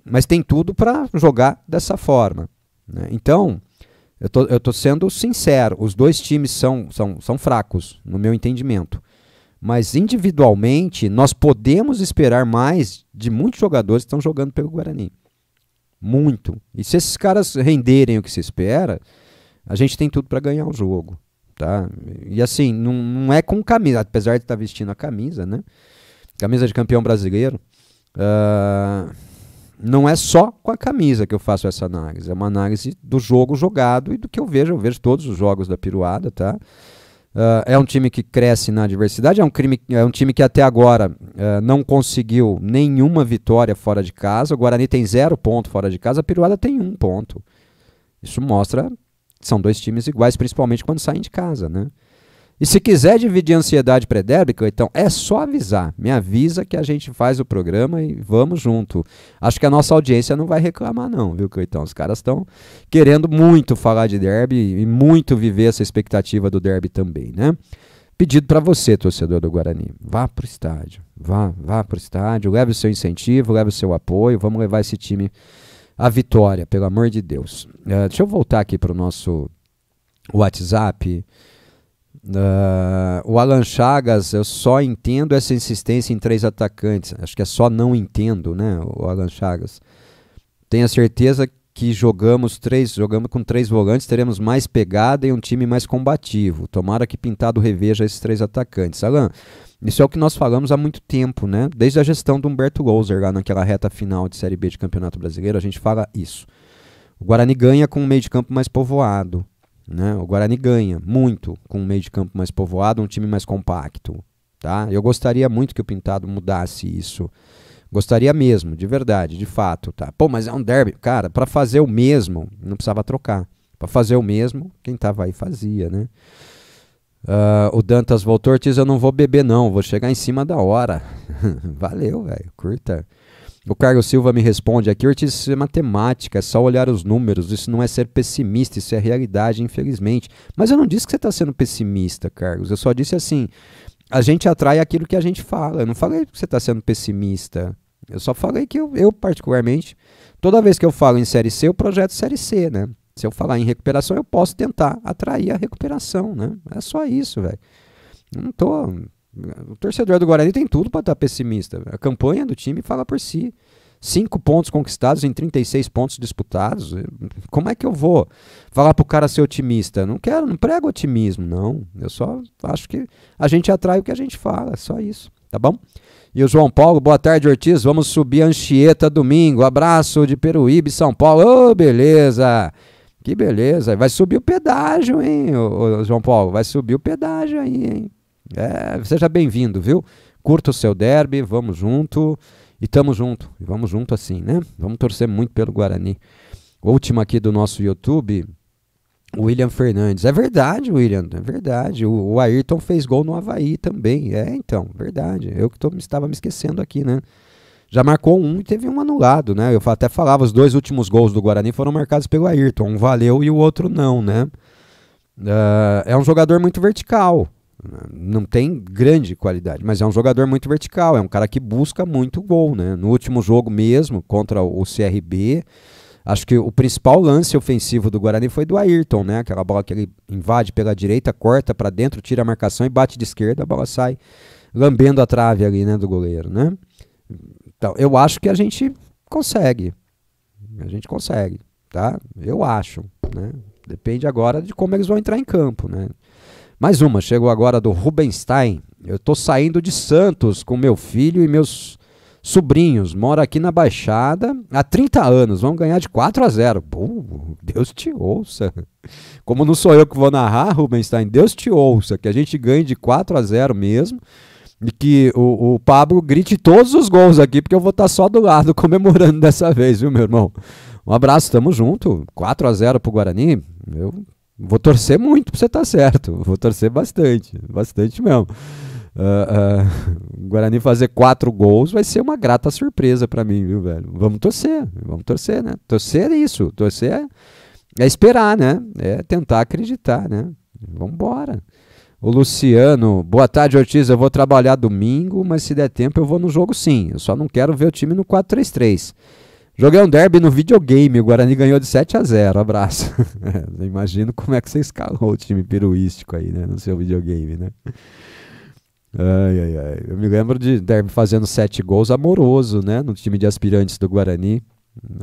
A: Mas tem tudo para jogar dessa forma, né? Então, eu tô sendo sincero, os dois times são fracos, no meu entendimento. Mas individualmente, nós podemos esperar mais de muitos jogadores que estão jogando pelo Guarani. Muito. E se esses caras renderem o que se espera, a gente tem tudo para ganhar o jogo. Tá? E assim, não é com camisa, apesar de estar vestindo a camisa, né? Camisa de campeão brasileiro. Não é só com a camisa que eu faço essa análise. É uma análise do jogo jogado e do que eu vejo. Eu vejo todos os jogos da Piruada, tá? É um time que cresce na adversidade, é um time que até agora não conseguiu nenhuma vitória fora de casa. O Guarani tem 0 ponto fora de casa, a Piruada tem 1 ponto. Isso mostra que são dois times iguais, principalmente quando saem de casa, né? E se quiser dividir a ansiedade pré-derby, então é só avisar. Me avisa que a gente faz o programa e vamos junto. Acho que a nossa audiência não vai reclamar não, viu, Cleitão? Os caras estão querendo muito falar de derby e muito viver essa expectativa do derby também, né? Pedido para você, torcedor do Guarani. Vá pro estádio. Vá pro estádio, leve o seu incentivo, leve o seu apoio. Vamos levar esse time à vitória, pelo amor de Deus. Deixa eu voltar aqui para o nosso WhatsApp. O Alan Chagas, eu só entendo essa insistência em 3 atacantes. Acho que é só não entendo, né, o Alan Chagas. Tenho a certeza que jogamos com 3 volantes, teremos mais pegada e um time mais combativo. Tomara que Pintado reveja esses 3 atacantes. Alan, isso é o que nós falamos há muito tempo, né? Desde a gestão do Humberto Louser, lá naquela reta final de Série B de Campeonato Brasileiro, a gente fala isso. O Guarani ganha com um meio de campo mais povoado. Né? O Guarani ganha muito com um meio de campo mais povoado, um time mais compacto, tá? Eu gostaria muito que o Pintado mudasse isso, gostaria mesmo, de verdade, de fato, tá? Pô, mas é um derby, cara, para fazer o mesmo não precisava trocar, para fazer o mesmo quem tava aí fazia, né? O Dantas voltou, Ortiz, eu não vou beber não, vou chegar em cima da hora. Valeu, velho, curta. O Carlos Silva me responde aqui, Ortiz, isso é matemática, é só olhar os números, isso não é ser pessimista, isso é realidade, infelizmente. Mas eu não disse que você está sendo pessimista, Carlos, eu só disse assim, a gente atrai aquilo que a gente fala, eu não falei que você está sendo pessimista, eu só falei que eu particularmente, toda vez que eu falo em Série C, eu projeto Série C, né? Se eu falar em recuperação, eu posso tentar atrair a recuperação, né? É só isso, velho. Não tô... O torcedor do Guarani tem tudo para estar pessimista. A campanha do time fala por si. 5 pontos conquistados em 36 pontos disputados. Como é que eu vou falar pro cara ser otimista? Não prego otimismo, não. Eu só acho que a gente atrai o que a gente fala, é só isso, tá bom? E o João Paulo, boa tarde, Ortiz, vamos subir a Anchieta domingo. Abraço de Peruíbe, São Paulo. Ô, beleza! Que beleza! Vai subir o pedágio, hein, ô, João Paulo? Vai subir o pedágio aí, hein? Seja bem-vindo, viu? Curta o seu derby, vamos junto e tamo junto, e vamos junto assim, né? Vamos torcer muito pelo Guarani. Última aqui do nosso YouTube, William Fernandes. É verdade, William, é verdade. O Ayrton fez gol no Avaí também. Então, verdade. Eu que estava me esquecendo aqui, né? Já marcou um e teve um anulado, né? Eu até falava, os 2 últimos gols do Guarani foram marcados pelo Ayrton. Um valeu e o outro não, né? É um jogador muito vertical. Não tem grande qualidade, mas é um jogador muito vertical, é um cara que busca muito gol, né? No último jogo mesmo, contra o CRB, acho que o principal lance ofensivo do Guarani foi do Ayrton, né? Aquela bola que ele invade pela direita, corta para dentro, tira a marcação e bate de esquerda, a bola sai lambendo a trave ali, né, do goleiro, né? Então, eu acho que a gente consegue, tá? Eu acho, né? Depende agora de como eles vão entrar em campo, né? Mais uma, chegou agora do Rubenstein. Eu tô saindo de Santos com meu filho e meus Sobrinhos, mora aqui na Baixada há 30 anos, vão ganhar de 4-0. Pô, Deus te ouça. Como não sou eu que vou narrar, Rubenstein, Deus te ouça, que a gente ganhe de 4-0 mesmo, e que o Pablo grite todos os gols aqui, porque eu vou estar só do lado comemorando dessa vez, viu, meu irmão? Um abraço, tamo junto. 4-0 pro Guarani, eu vou torcer muito pra você estar certo, vou torcer bastante, bastante mesmo. O Guarani fazer 4 gols vai ser uma grata surpresa pra mim, viu, velho? Vamos torcer, né? Torcer é isso, torcer é esperar, né? É tentar acreditar, né? Vambora. O Luciano, boa tarde, Ortiz, eu vou trabalhar domingo, mas se der tempo eu vou no jogo sim, eu só não quero ver o time no 4-3-3. Joguei um derby no videogame, o Guarani ganhou de 7-0, abraço. Não imagino como é que você escalou o time piruístico aí, né, no seu videogame, né? Ai. Eu me lembro de derby fazendo 7 gols amoroso, né, no time de aspirantes do Guarani.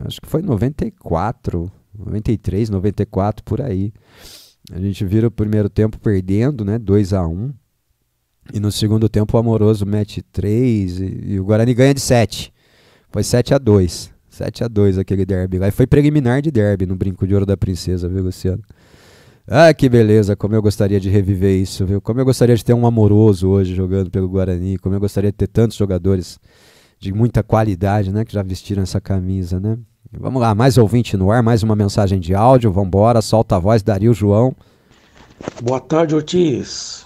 A: Acho que foi 94, 93, 94, por aí. A gente vira o primeiro tempo perdendo, né, 2-1. E no segundo tempo o Amoroso mete 3 e o Guarani ganha de 7. Foi 7-2. 7-2 aquele derby lá. E foi preliminar de derby no Brinco de Ouro da Princesa, viu, Luciano? Ah, que beleza, como eu gostaria de reviver isso, viu? Como eu gostaria de ter um Amoroso hoje jogando pelo Guarani, como eu gostaria de ter tantos jogadores de muita qualidade, né, que já vestiram essa camisa, né? Vamos lá, mais ouvinte no ar, mais uma mensagem de áudio, vambora, solta a voz, Dario João.
H: Boa tarde, Ortiz.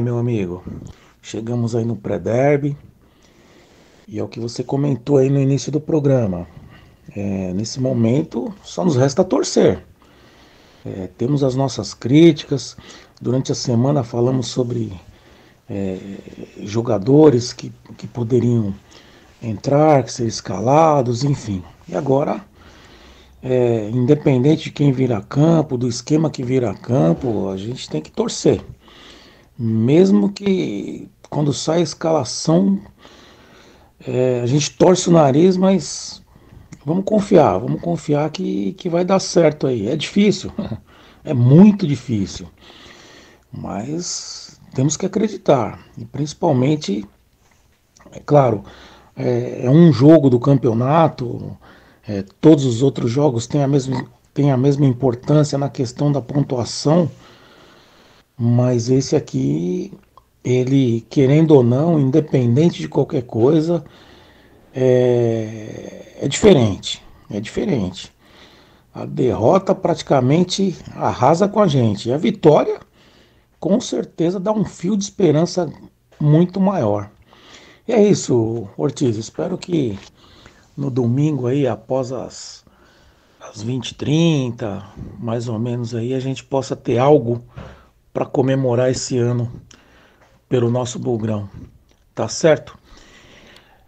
H: Meu amigo, chegamos aí no pré-derby, e é o que você comentou aí no início do programa. Nesse momento, só nos resta torcer. Temos as nossas críticas, durante a semana falamos sobre jogadores que poderiam entrar, que ser escalados, enfim. E agora, independente de quem vir a campo, do esquema que vir a campo, a gente tem que torcer. Mesmo que quando sai a escalação, a gente torce o nariz, mas vamos confiar que vai dar certo aí. É difícil, é muito difícil, mas temos que acreditar. E principalmente, é claro, é um jogo do campeonato, todos os outros jogos têm a mesma importância na questão da pontuação, mas esse aqui, ele, querendo ou não, independente de qualquer coisa, é diferente. A derrota praticamente arrasa com a gente. E a vitória, com certeza, dá um fio de esperança muito maior. E é isso, Ortiz. Espero que no domingo aí, após as 20h30, mais ou menos aí, a gente possa ter algo para comemorar esse ano pelo nosso Bugrão. Tá certo?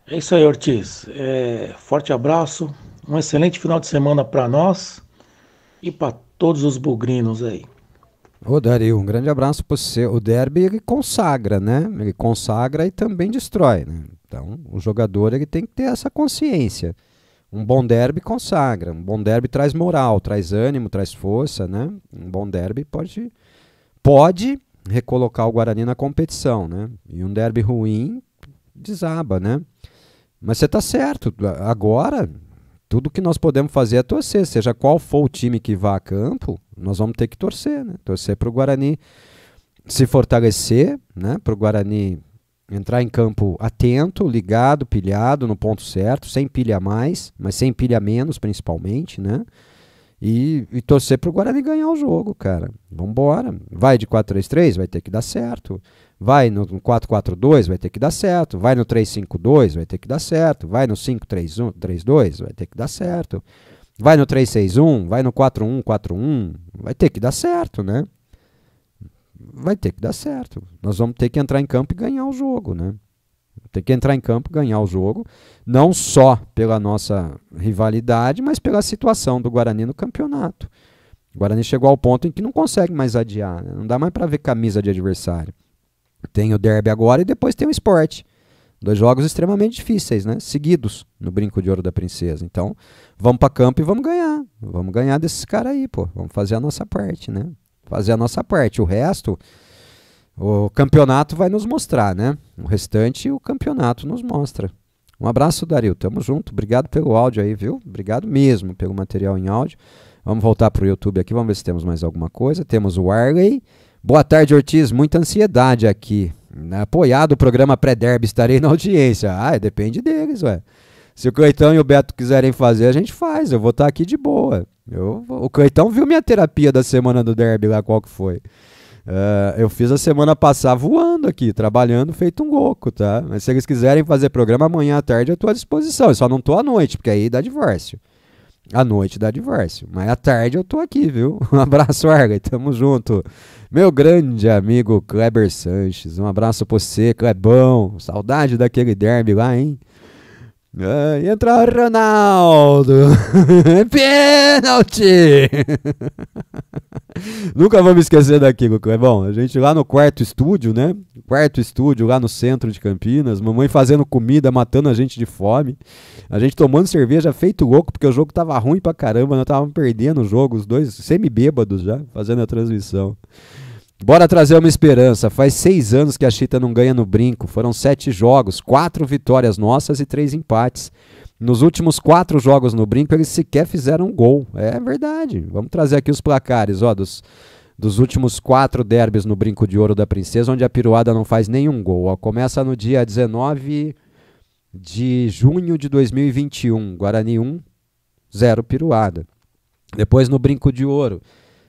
H: É isso aí, Ortiz. Forte abraço, um excelente final de semana para nós e para todos os bugrinos aí.
A: Ô, Dario, um grande abraço para você. O derby, ele consagra, né? Ele consagra e também destrói, né? Então, o jogador, ele tem que ter essa consciência. Um bom derby consagra, um bom derby traz moral, traz ânimo, traz força, né? Um bom derby pode recolocar o Guarani na competição, né? E um derby ruim desaba, né? Mas você tá certo, agora tudo que nós podemos fazer é torcer, seja qual for o time que vá a campo, nós vamos ter que torcer, né? Torcer para o Guarani se fortalecer, né? Para o Guarani entrar em campo atento, ligado, pilhado, no ponto certo, sem pilha mais, mas sem pilha menos principalmente, né? E torcer pro Guarani ganhar o jogo, cara. Vambora. Vai de 4-3-3, vai ter que dar certo. Vai no 4-4-2, vai ter que dar certo. Vai no 3-5-2, vai ter que dar certo. Vai no 5-3-1-3-2, vai ter que dar certo. Vai no 3-6-1, vai no 4-1-4-1, vai ter que dar certo, né? Vai ter que dar certo. Nós vamos ter que entrar em campo e ganhar o jogo, né? Tem que entrar em campo e ganhar o jogo, não só pela nossa rivalidade, mas pela situação do Guarani no campeonato. O Guarani chegou ao ponto em que não consegue mais adiar, né? Não dá mais para ver camisa de adversário. Tem o derby agora e depois tem o Sport. 2 jogos extremamente difíceis, né? Seguidos no Brinco de Ouro da Princesa. Então, vamos para campo e vamos ganhar. Vamos ganhar desses caras aí, pô. Vamos fazer a nossa parte, né? Fazer a nossa parte. O resto, o campeonato vai nos mostrar, né? O restante, o campeonato nos mostra. Um abraço, Dario. Tamo junto. Obrigado pelo áudio aí, viu? Obrigado mesmo pelo material em áudio. Vamos voltar pro YouTube aqui, vamos ver se temos mais alguma coisa. Temos o Arley. Boa tarde, Ortiz. Muita ansiedade aqui. Apoiado o programa pré-derby, estarei na audiência. Depende deles, ué. Se o Cleitão e o Beto quiserem fazer, a gente faz. Eu vou estar aqui de boa. O Cleitão viu minha terapia da semana do derby lá, qual que foi. Eu fiz a semana passada voando aqui, trabalhando, feito um louco, tá? Mas se eles quiserem fazer programa amanhã à tarde, eu estou à disposição. Eu só não estou à noite, porque aí dá divórcio. À noite dá divórcio. Mas à tarde eu tô aqui, viu? Um abraço, Arley. Tamo junto. Meu grande amigo Kleber Sanches. Um abraço pra você, Clebão. Saudade daquele derby lá, hein? Entra o Ronaldo. Pênalti! Nunca vou me esquecer daquilo, Clebão. A gente lá no quarto estúdio, né? Quarto estúdio lá no centro de Campinas. Mamãe fazendo comida, matando a gente de fome. A gente tomando cerveja feito louco, porque o jogo tava ruim pra caramba. Nós távamos perdendo o jogo, os dois semi-bêbados já, fazendo a transmissão. Bora trazer uma esperança. Faz 6 anos que a Chita não ganha no brinco. Foram 7 jogos, 4 vitórias nossas e 3 empates. Nos últimos 4 jogos no brinco, eles sequer fizeram um gol. É verdade. Vamos trazer aqui os placares, ó, dos últimos 4 derbys no Brinco de Ouro da Princesa, onde a Piruada não faz nenhum gol. Ó, começa no dia 19 de junho de 2021. Guarani 1, 0 Piruada. Depois no Brinco de Ouro.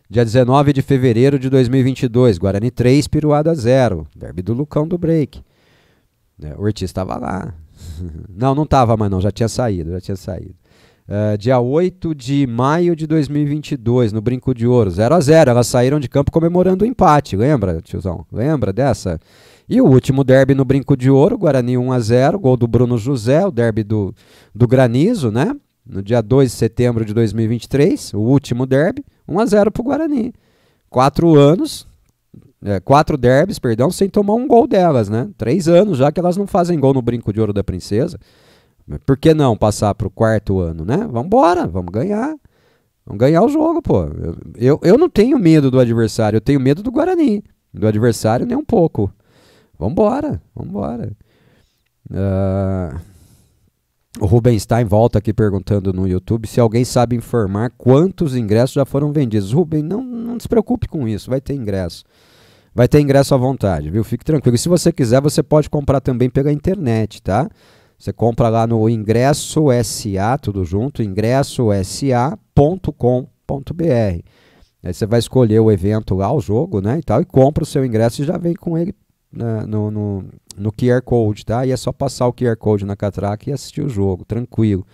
A: Dia 19 de fevereiro de 2022, Guarani 3, Piruada 0. Derby do Lucão do Break. O Ortiz estava lá. Não estava mais não, já tinha saído. Dia 8 de maio de 2022, no Brinco de Ouro, 0-0. Elas saíram de campo comemorando o empate, lembra, tiozão? Lembra dessa? E o último derby no Brinco de Ouro, Guarani 1-0, gol do Bruno José, o derby do Granizo, né? No dia 2 de setembro de 2023, o último derby, 1-0 pro Guarani. 4 anos, 4 derbys, perdão, sem tomar um gol delas, né? 3 anos já que elas não fazem gol no Brinco de Ouro da Princesa. Por que não passar pro 4º ano, né? Vambora, vamos ganhar. Vamos ganhar o jogo, pô. Eu não tenho medo do adversário, eu tenho medo do Guarani. Do adversário nem um pouco. Vambora. O Rubenstein volta aqui perguntando no YouTube se alguém sabe informar quantos ingressos já foram vendidos. Ruben, não se preocupe com isso, vai ter ingresso. Vai ter ingresso à vontade, viu? Fique tranquilo. E se você quiser, você pode comprar também pela internet, tá? Você compra lá no Ingresso SA, tudo junto, ingressosa.com.br. Aí você vai escolher o evento lá, o jogo, né, e tal, e compra o seu ingresso e já vem com ele no QR Code, tá? E é só passar o QR Code na catraca e assistir o jogo, tranquilo.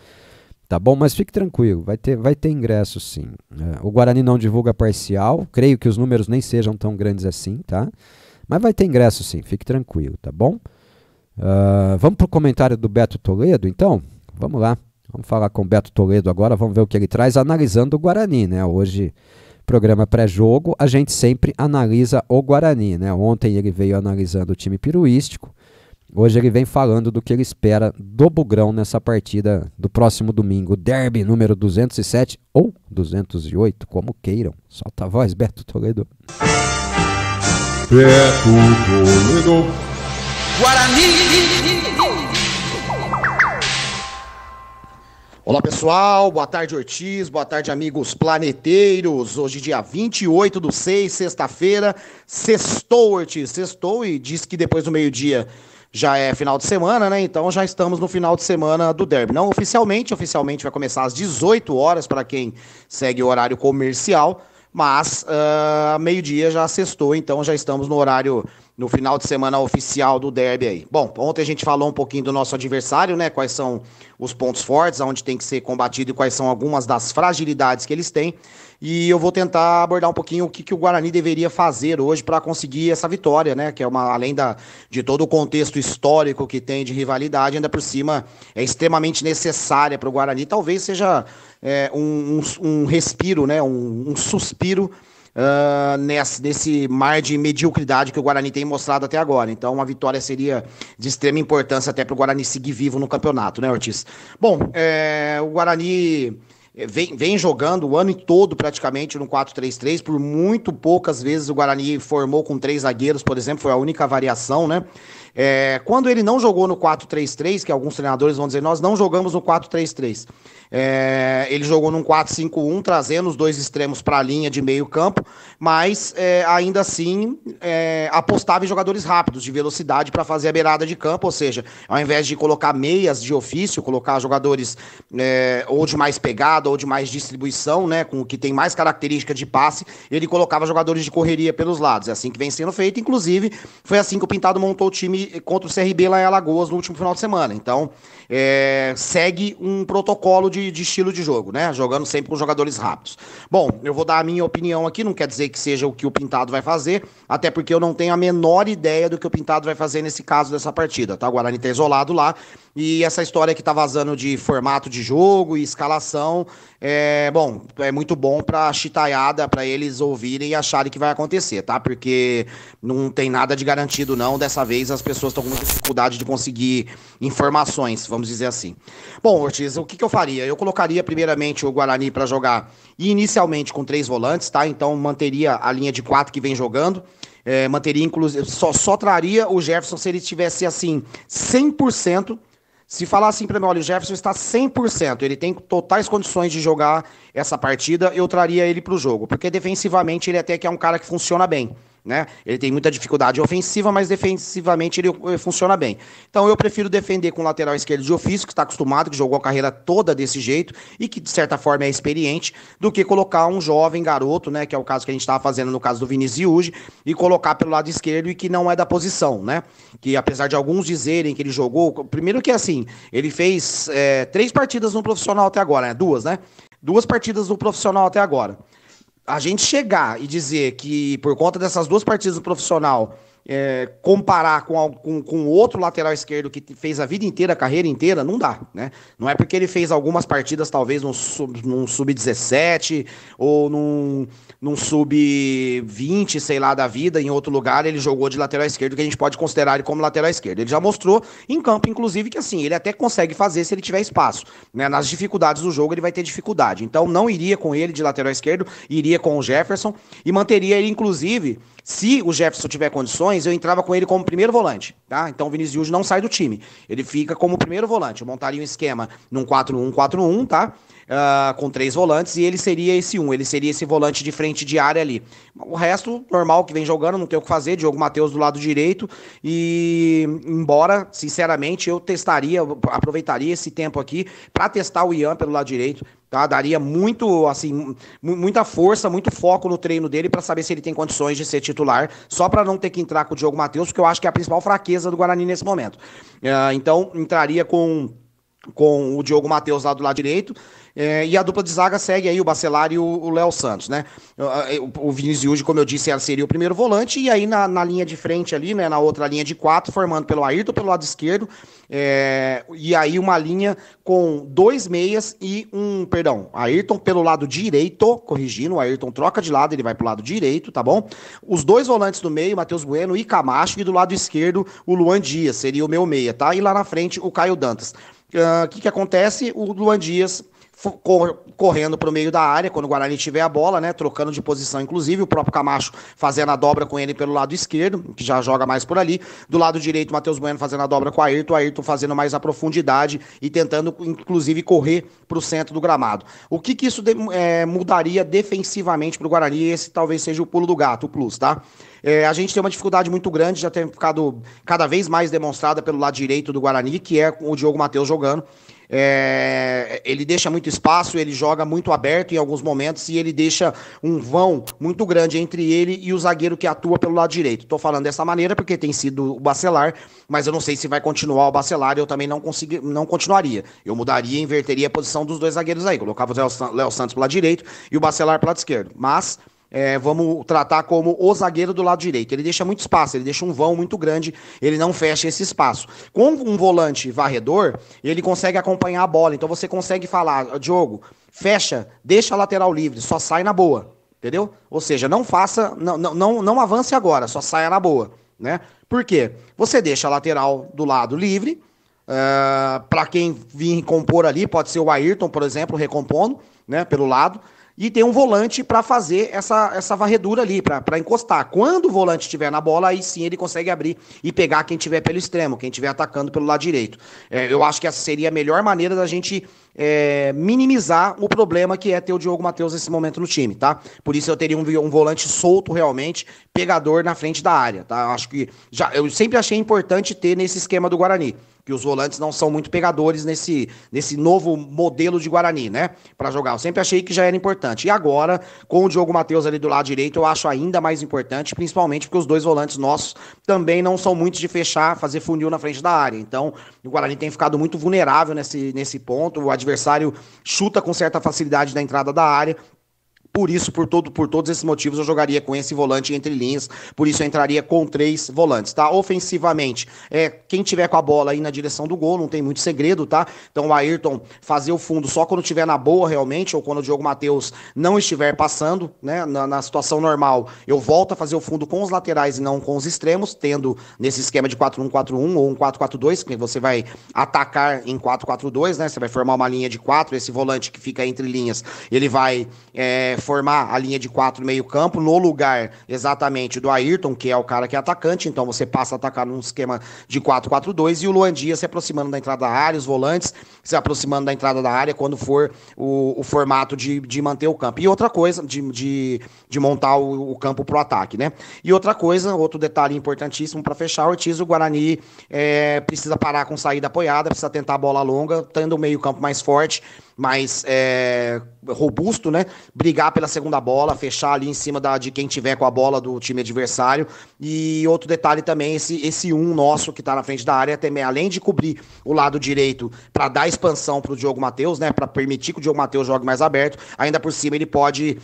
A: Tá bom? Mas fique tranquilo, vai ter ingresso sim. O Guarani não divulga parcial, creio que os números nem sejam tão grandes assim, tá? Mas vai ter ingresso sim, fique tranquilo, tá bom? Vamos pro comentário do Beto Toledo, então? Vamos lá, vamos falar com o Beto Toledo agora, vamos ver o que ele traz analisando o Guarani, né? Hoje, programa pré-jogo, a gente sempre analisa o Guarani, né? Ontem ele veio analisando o time piruístico, hoje ele vem falando do que ele espera do Bugrão nessa partida do próximo domingo, derby número 207 ou 208, como queiram. Solta a voz, Beto Toledo.
J: Beto Toledo.
K: Guarani! Olá pessoal, boa tarde Ortiz, boa tarde amigos planeteiros. Hoje dia 28/6, sexta-feira, sextou Ortiz, sextou e diz que depois do meio-dia já é final de semana, né? Então já estamos no final de semana do derby. Não oficialmente vai começar às 18 horas para quem segue o horário comercial, mas meio-dia já sextou, então já estamos no horário, no final de semana oficial do derby aí. Bom, ontem a gente falou um pouquinho do nosso adversário, né? Quais são os pontos fortes, aonde tem que ser combatido e quais são algumas das fragilidades que eles têm. E eu vou tentar abordar um pouquinho o que o Guarani deveria fazer hoje para conseguir essa vitória, né? Que é além de todo o contexto histórico que tem de rivalidade, ainda por cima é extremamente necessária para o Guarani. Talvez seja um respiro, né? Um suspiro nesse mar de mediocridade que o Guarani tem mostrado até agora. Então uma vitória seria de extrema importância até para o Guarani seguir vivo no campeonato, né, Ortiz? Bom, o Guarani vem jogando o ano todo praticamente no 4-3-3, por muito poucas vezes o Guarani formou com 3 zagueiros, por exemplo, foi a única variação, né? Quando ele não jogou no 4-3-3, que alguns treinadores vão dizer, nós não jogamos no 4-3-3. Ele jogou num 4-5-1, trazendo os dois extremos para a linha de meio campo, mas ainda assim apostava em jogadores rápidos, de velocidade para fazer a beirada de campo, ou seja, ao invés de colocar meias de ofício, colocar jogadores ou de mais pegada ou de mais distribuição, né, com o que tem mais característica de passe, ele colocava jogadores de correria pelos lados. É assim que vem sendo feito, inclusive foi assim que o Pintado montou o time contra o CRB lá em Alagoas no último final de semana. Então, segue um protocolo de estilo de jogo, né? Jogando sempre com jogadores rápidos. Bom, eu vou dar a minha opinião aqui, não quer dizer que seja o que o Pintado vai fazer, até porque eu não tenho a menor ideia do que o Pintado vai fazer nesse caso dessa partida, tá? O Guarani tá isolado lá, e essa história que tá vazando de formato de jogo e escalação, é muito bom pra chitaiada, pra eles ouvirem e acharem que vai acontecer, tá? Porque não tem nada de garantido não, dessa vez as pessoas estão com muita dificuldade de conseguir informações, vamos dizer assim. Bom, Ortiz, o que eu faria? Eu colocaria primeiramente o Guarani pra jogar inicialmente com 3 volantes, tá? Então manteria a linha de 4 que vem jogando, manteria inclusive, só traria o Jefferson se ele tivesse assim 100%. Se falar assim pra mim, olha, o Jefferson está 100%, ele tem totais condições de jogar essa partida, eu traria ele pro jogo, porque defensivamente ele até que é um cara que funciona bem, né? Ele tem muita dificuldade ofensiva, mas defensivamente ele funciona bem. Então eu prefiro defender com o lateral esquerdo de ofício, que está acostumado, que jogou a carreira toda desse jeito e que de certa forma é experiente, do que colocar um jovem garoto, né, que é o caso que a gente estava fazendo no caso do Vinícius Uji, e colocar pelo lado esquerdo e que não é da posição, né? Que apesar de alguns dizerem que ele jogou, primeiro que assim, ele fez 3 partidas no profissional até agora, né? 2, né? 2 partidas no profissional até agora. A gente chegar e dizer que por conta dessas 2 partidas do profissional, comparar com outro lateral esquerdo que fez a vida inteira, a carreira inteira, não dá, né? Não é porque ele fez algumas partidas, talvez num sub-17 ou num sub-20, sei lá, da vida, em outro lugar, ele jogou de lateral esquerdo, que a gente pode considerar ele como lateral esquerdo. Ele já mostrou em campo, inclusive, que assim, ele até consegue fazer se ele tiver espaço, né? Nas dificuldades do jogo, ele vai ter dificuldade. Então, não iria com ele de lateral esquerdo, iria com o Jefferson e manteria ele, inclusive, se o Jefferson tiver condições, eu entrava com ele como primeiro volante, tá? Então o Vinícius não sai do time, ele fica como primeiro volante. Eu montaria um esquema num 4-1-4-1, tá? Com 3 volantes, e ele seria esse volante de frente de área ali. O resto, normal, que vem jogando, não tem o que fazer, Diogo Matheus do lado direito, e embora, sinceramente, eu aproveitaria esse tempo aqui para testar o Ian pelo lado direito, tá? Daria muito, assim, muita força, muito foco no treino dele para saber se ele tem condições de ser titular, só para não ter que entrar com o Diogo Matheus, porque eu acho que é a principal fraqueza do Guarani nesse momento. Então, entraria com o Diogo Matheus lá do lado direito, e a dupla de zaga segue aí o Bacelar e o Léo Santos, né? O Vinícius Uji, como eu disse, seria o primeiro volante, e aí na linha de frente ali, né, na outra linha de 4, formando pelo Ayrton pelo lado esquerdo, e aí uma linha com 2 meias e Ayrton pelo lado direito, corrigindo, o Ayrton troca de lado, ele vai pro lado direito, tá bom? Os 2 volantes do meio, Matheus Bueno e Camacho, e do lado esquerdo o Luan Dias, seria o meu meia, tá? E lá na frente o Caio Dantas. O que acontece? O Luan Dias correndo para o meio da área, quando o Guarani tiver a bola, né, trocando de posição, inclusive, o próprio Camacho fazendo a dobra com ele pelo lado esquerdo, que já joga mais por ali, do lado direito, o Matheus Bueno fazendo a dobra com o Ayrton fazendo mais a profundidade e tentando, inclusive, correr para o centro do gramado. O que isso mudaria defensivamente para o Guarani? Esse talvez seja o pulo do gato, o plus, tá? A gente tem uma dificuldade muito grande, já tem ficado cada vez mais demonstrada pelo lado direito do Guarani, que é o Diogo Matheus jogando. Ele deixa muito espaço, ele joga muito aberto em alguns momentos e ele deixa um vão muito grande entre ele e o zagueiro que atua pelo lado direito. Tô falando dessa maneira porque tem sido o Bacelar, mas eu não sei se vai continuar o Bacelar, eu também não continuaria. Eu mudaria, inverteria a posição dos 2 zagueiros aí, colocava o Léo Santos pro lado direito e o Bacelar pro lado esquerdo, mas vamos tratar como o zagueiro do lado direito. Ele deixa muito espaço, ele deixa um vão muito grande, ele não fecha esse espaço. Com um volante varredor, ele consegue acompanhar a bola, então você consegue falar, Diogo, fecha, deixa a lateral livre, só sai na boa, entendeu? Ou seja, não avance agora, só saia na boa, né? Por quê? Você deixa a lateral do lado livre, para quem vir compor ali, pode ser o Ayrton, por exemplo, recompondo, né, pelo lado, e ter um volante para fazer essa varredura ali, para encostar. Quando o volante estiver na bola, aí sim ele consegue abrir e pegar quem estiver pelo extremo, quem estiver atacando pelo lado direito. Eu acho que essa seria a melhor maneira da gente minimizar o problema que é ter o Diogo Matheus nesse momento no time, tá? Por isso eu teria um volante solto realmente, pegador na frente da área, tá? Acho que eu sempre achei importante ter nesse esquema do Guarani, que os volantes não são muito pegadores nesse novo modelo de Guarani, né? Pra jogar. Eu sempre achei que já era importante. E agora, com o Diogo Matheus ali do lado direito, eu acho ainda mais importante, principalmente porque os dois volantes nossos também não são muitos de fechar, fazer funil na frente da área. Então, o Guarani tem ficado muito vulnerável nesse ponto. O adversário chuta com certa facilidade na entrada da área. Por isso, por todos esses motivos, eu jogaria com esse volante entre linhas. Por isso, eu entraria com 3 volantes, tá? Ofensivamente, quem tiver com a bola aí na direção do gol, não tem muito segredo, tá? Então, o Ayrton fazer o fundo só quando tiver na boa, realmente, ou quando o Diogo Matheus não estiver passando, né? Na situação normal, eu volto a fazer o fundo com os laterais e não com os extremos, tendo nesse esquema de 4-1-4-1 ou um 4-4-2, que você vai atacar em 4-4-2, né? Você vai formar uma linha de 4, esse volante que fica entre linhas, ele vai formar a linha de 4 no meio campo, no lugar exatamente do Ayrton, que é o cara que é atacante, então você passa a atacar num esquema de 4-4-2, e o Luan Dias se aproximando da entrada da área, os volantes se aproximando da entrada da área, quando for o formato de manter o campo. E outra coisa, de montar o campo pro ataque, né? E outra coisa, outro detalhe importantíssimo para fechar, Ortiz, o Guarani precisa parar com saída apoiada, precisa tentar a bola longa, tendo o meio campo mais forte, mais robusto, né? Brigar pela segunda bola, fechar ali em cima de quem tiver com a bola do time adversário. E outro detalhe também, esse nosso que tá na frente da área, também, além de cobrir o lado direito para dar expansão pro Diogo Matheus, né? Para permitir que o Diogo Matheus jogue mais aberto, ainda por cima ele pode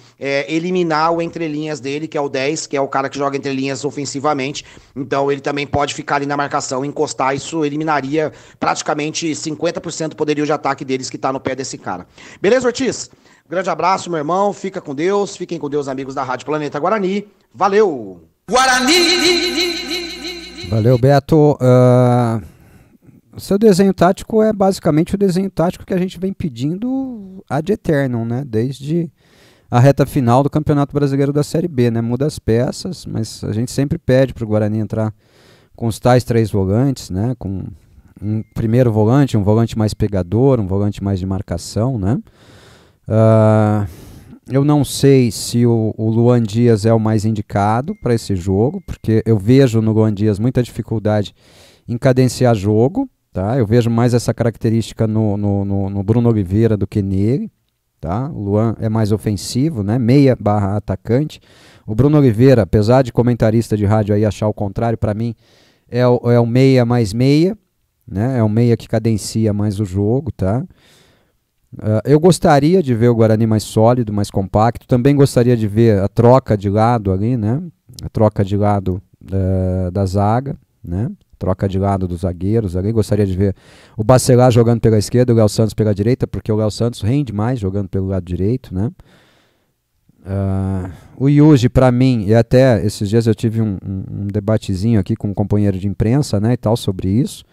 K: eliminar o entrelinhas dele, que é o 10, que é o cara que joga entrelinhas ofensivamente. Então ele também pode ficar ali na marcação, encostar, isso eliminaria praticamente 50% do poderio de ataque deles que tá no pé desse cara. Beleza, Ortiz? Grande abraço, meu irmão. Fica com Deus. Fiquem com Deus, amigos da Rádio Planeta Guarani. Valeu!
B: Guarani!
A: Valeu, Beto. O seu desenho tático é basicamente o desenho tático que a gente vem pedindo ad eternum, né? Desde a reta final do Campeonato Brasileiro da Série B, né? Muda as peças, mas a gente sempre pede para o Guarani entrar com os tais 3 volantes, né? Com um primeiro volante, um volante mais pegador, um volante mais de marcação, né? Eu não sei se o Luan Dias é o mais indicado para esse jogo, porque eu vejo no Luan Dias muita dificuldade em cadenciar jogo, tá? Eu vejo mais essa característica no Bruno Oliveira do que nele, tá? O Luan é mais ofensivo, né? Meia/atacante. O Bruno Oliveira, apesar de comentarista de rádio aí achar o contrário, para mim é o meia mais meia, né? É o meia que cadencia mais o jogo, tá? Eu gostaria de ver o Guarani mais sólido, mais compacto. Também gostaria de ver a troca de lado ali, né? A troca de lado da zaga, né? Troca de lado dos zagueiros ali. Gostaria de ver o Bacelar jogando pela esquerda, o Léo Santos pela direita, porque o Léo Santos rende mais jogando pelo lado direito, né? O Yuji, para mim, e até esses dias eu tive um debatezinho aqui com um companheiro de imprensa, né, e tal, sobre isso.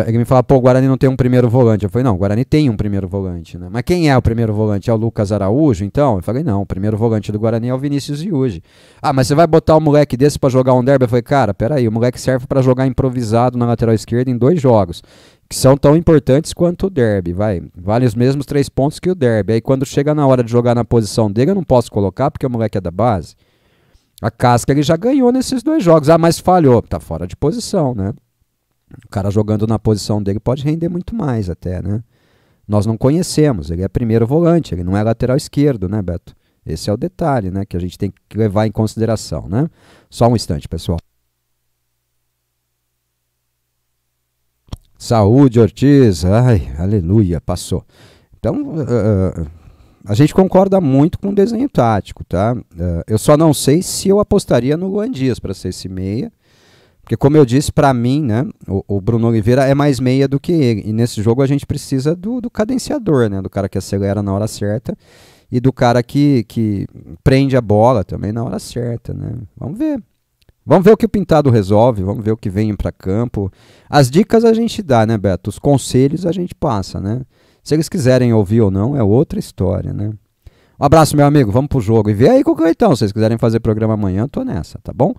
A: Ele me fala, pô, o Guarani não tem um primeiro volante. Eu falei, não, o Guarani tem um primeiro volante, né? Mas quem é o primeiro volante? É o Lucas Araújo, então? Eu falei, não, o primeiro volante do Guarani é o Vinícius Yuji. Ah, mas você vai botar um moleque desse pra jogar um derby? Eu falei, cara, peraí, o moleque serve pra jogar improvisado na lateral esquerda em 2 jogos, que são tão importantes quanto o derby, vale os mesmos 3 pontos que o derby. Aí quando chega na hora de jogar na posição dele, eu não posso colocar porque o moleque é da base. A casca ele já ganhou nesses 2 jogos. Ah, mas falhou, tá fora de posição, né? O cara jogando na posição dele pode render muito mais até, né? Nós não conhecemos, ele é primeiro volante, ele não é lateral esquerdo, né, Beto? Esse é o detalhe, né, que a gente tem que levar em consideração, né? Só um instante, pessoal. Saúde, Ortiz. Ai, aleluia, passou. Então, a gente concorda muito com o desenho tático, tá? Eu só não sei se eu apostaria no Luan Dias para ser esse meia. Porque, como eu disse, para mim, né, o Bruno Oliveira é mais meia do que ele. E nesse jogo a gente precisa do cadenciador, né, do cara que acelera na hora certa e do cara que prende a bola também na hora certa, né? Vamos ver. Vamos ver o que o Pintado resolve, vamos ver o que vem para campo. As dicas a gente dá, né, Beto? Os conselhos a gente passa, né? Se eles quiserem ouvir ou não é outra história, né? Um abraço, meu amigo, vamos pro jogo. E vê aí com o Cleitão, se vocês quiserem fazer programa amanhã, eu tô nessa, tá bom?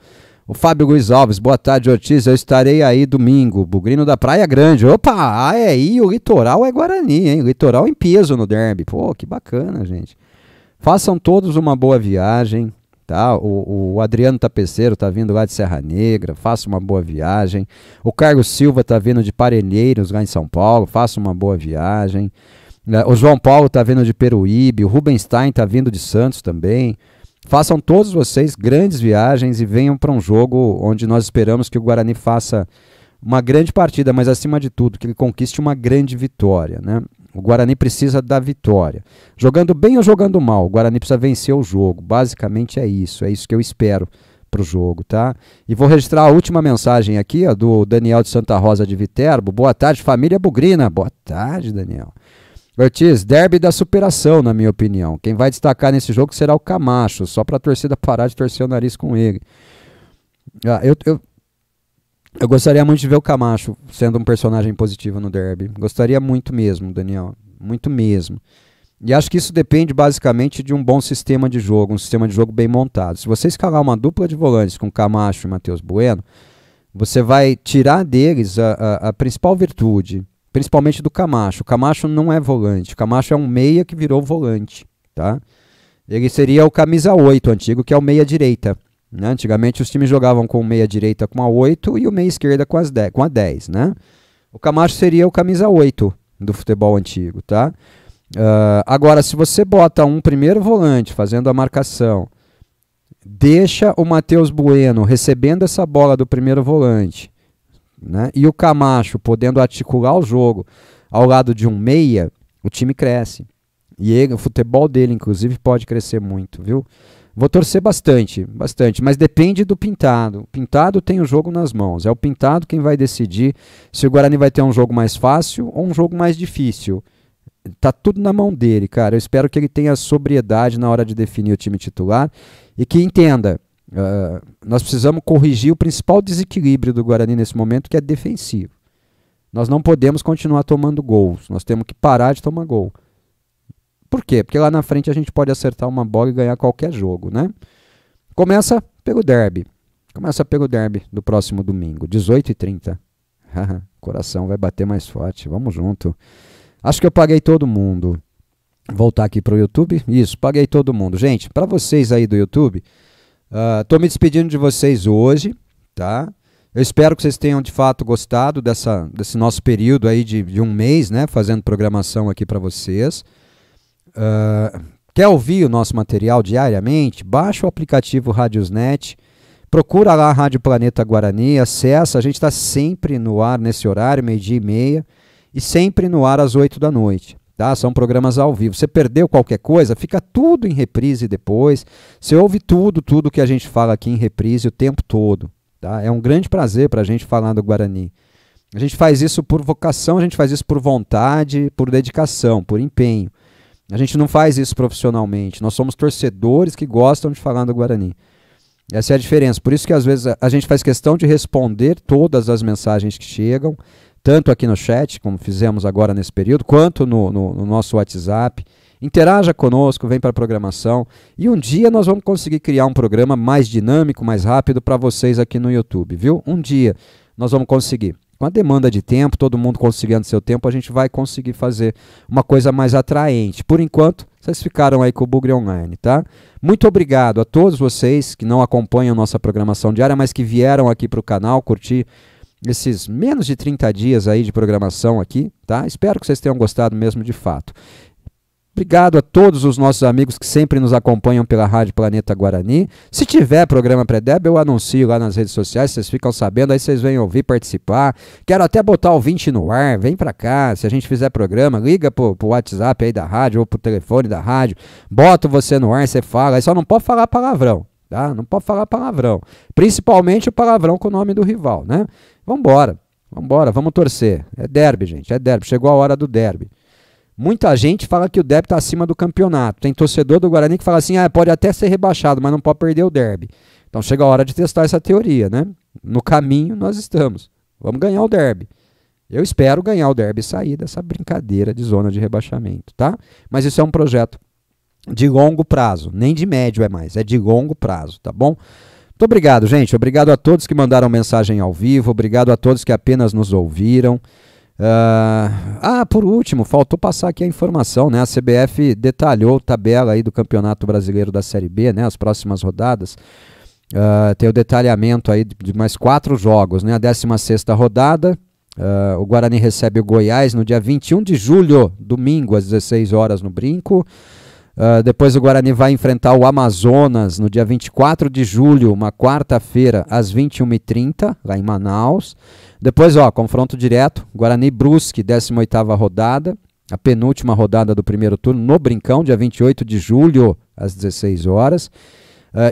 A: O Fábio Luiz Alves, boa tarde, Ortiz, eu estarei aí domingo, Bugrino da Praia Grande. Opa, aí o litoral é Guarani, hein? Litoral em peso no derby. Pô, que bacana, gente. Façam todos uma boa viagem, tá? O Adriano Tapeceiro tá vindo lá de Serra Negra, faça uma boa viagem. O Carlos Silva tá vindo de Parelheiros, lá em São Paulo, faça uma boa viagem. O João Paulo tá vindo de Peruíbe, o Rubenstein tá vindo de Santos também. Façam todos vocês grandes viagens e venham para um jogo onde nós esperamos que o Guarani faça uma grande partida, mas acima de tudo, que ele conquiste uma grande vitória, né? O Guarani precisa da vitória. Jogando bem ou jogando mal, o Guarani precisa vencer o jogo. Basicamente é isso que eu espero para o jogo, tá? E vou registrar a última mensagem aqui, ó, do Daniel de Santa Rosa de Viterbo. Boa tarde, família Bugrina. Boa tarde, Daniel. Ortiz, derby da superação, na minha opinião. Quem vai destacar nesse jogo será o Camacho, só para a torcida parar de torcer o nariz com ele. Eu gostaria muito de ver o Camacho sendo um personagem positivo no derby. Gostaria muito mesmo, Daniel. Muito mesmo. E acho que isso depende basicamente de um bom sistema de jogo, um sistema de jogo bem montado. Se você escalar uma dupla de volantes com Camacho e Matheus Bueno, você vai tirar deles a principal virtude, principalmente do Camacho. O Camacho não é volante, o Camacho é um meia que virou volante, tá? Ele seria o camisa 8 antigo, que é o meia direita, né? Antigamente os times jogavam com o meia direita com a 8 e o meia esquerda com a 10, né? O Camacho seria o camisa 8 do futebol antigo, tá? Agora, se você bota um primeiro volante fazendo a marcação, deixa o Matheus Bueno recebendo essa bola do primeiro volante, né? E o Camacho podendo articular o jogo ao lado de um meia, o time cresce. E ele, o futebol dele, inclusive, pode crescer muito, viu? Vou torcer bastante, mas depende do Pintado. O Pintado tem o jogo nas mãos. É o Pintado quem vai decidir se o Guarani vai ter um jogo mais fácil ou um jogo mais difícil. Tá tudo na mão dele, cara. Eu espero que ele tenha sobriedade na hora de definir o time titular e que entenda. Nós precisamos corrigir o principal desequilíbrio do Guarani nesse momento, que é defensivo. Nós não podemos continuar tomando gols. Nós temos que parar de tomar gol. Por quê? Porque lá na frente a gente pode acertar uma bola e ganhar qualquer jogo, né? Começa pelo derby. Começa pelo derby do próximo domingo, 18h30. Coração vai bater mais forte. Vamos junto. Acho que eu paguei todo mundo. Voltar aqui para o YouTube. Isso, paguei todo mundo. Gente, para vocês aí do YouTube, tô me despedindo de vocês hoje, tá? Eu espero que vocês tenham de fato gostado desse nosso período aí de um mês, né? Fazendo programação aqui para vocês. Quer ouvir o nosso material diariamente? Baixa o aplicativo Radiosnet, procura lá a Rádio Planeta Guarani, acessa, a gente está sempre no ar nesse horário, 12h30, e sempre no ar às 8 da noite. Tá? São programas ao vivo. Você perdeu qualquer coisa, fica tudo em reprise depois. Você ouve tudo que a gente fala aqui em reprise o tempo todo. Tá? É um grande prazer para a gente falar do Guarani. A gente faz isso por vocação, a gente faz isso por vontade, por dedicação, por empenho. A gente não faz isso profissionalmente. Nós somos torcedores que gostam de falar do Guarani. Essa é a diferença. Por isso que às vezes a gente faz questão de responder todas as mensagens que chegam, tanto aqui no chat, como fizemos agora nesse período, quanto no nosso WhatsApp. Interaja conosco, vem para a programação. E um dia nós vamos conseguir criar um programa mais dinâmico, mais rápido para vocês aqui no YouTube, viu? Um dia nós vamos conseguir. Com a demanda de tempo, todo mundo conseguindo seu tempo, a gente vai conseguir fazer uma coisa mais atraente. Por enquanto, vocês ficaram aí com o Bugre Online, tá? Muito obrigado a todos vocês que não acompanham nossa programação diária, mas que vieram aqui para o canal curtir esses menos de 30 dias aí de programação aqui, tá? Espero que vocês tenham gostado mesmo de fato. Obrigado a todos os nossos amigos que sempre nos acompanham pela Rádio Planeta Guarani. Se tiver programa pré-derby, eu anuncio lá nas redes sociais, vocês ficam sabendo, aí vocês vêm ouvir, participar. Quero até botar o 20 no ar, vem pra cá, se a gente fizer programa, liga pro WhatsApp aí da rádio ou pro telefone da rádio, bota você no ar, você fala, aí só não pode falar palavrão, tá? Não pode falar palavrão, principalmente o palavrão com o nome do rival, né? Vambora, vamos torcer. É derby, gente, é derby, chegou a hora do derby. Muita gente fala que o derby está acima do campeonato. Tem torcedor do Guarani que fala assim, pode até ser rebaixado, mas não pode perder o derby. Então chega a hora de testar essa teoria, né? No caminho nós estamos. Vamos ganhar o derby. Eu espero ganhar o derby e sair dessa brincadeira de zona de rebaixamento, tá? Mas isso é um projeto de longo prazo, nem de médio é mais, é de longo prazo, tá bom? Muito obrigado, gente, obrigado a todos que mandaram mensagem ao vivo, obrigado a todos que apenas nos ouviram. Por último, faltou passar aqui a informação, né? A CBF detalhou a tabela aí do Campeonato Brasileiro da Série B, né? As próximas rodadas. Tem o detalhamento aí de mais 4 jogos, né? A 16ª rodada, o Guarani recebe o Goiás no dia 21 de julho, domingo, às 16 horas no Brinco. Depois o Guarani vai enfrentar o Amazonas no dia 24 de julho, uma quarta-feira, às 21h30, lá em Manaus. Depois, confronto direto, Guarani Brusque, 18ª rodada, a penúltima rodada do primeiro turno, no Brincão, dia 28 de julho, às 16 horas.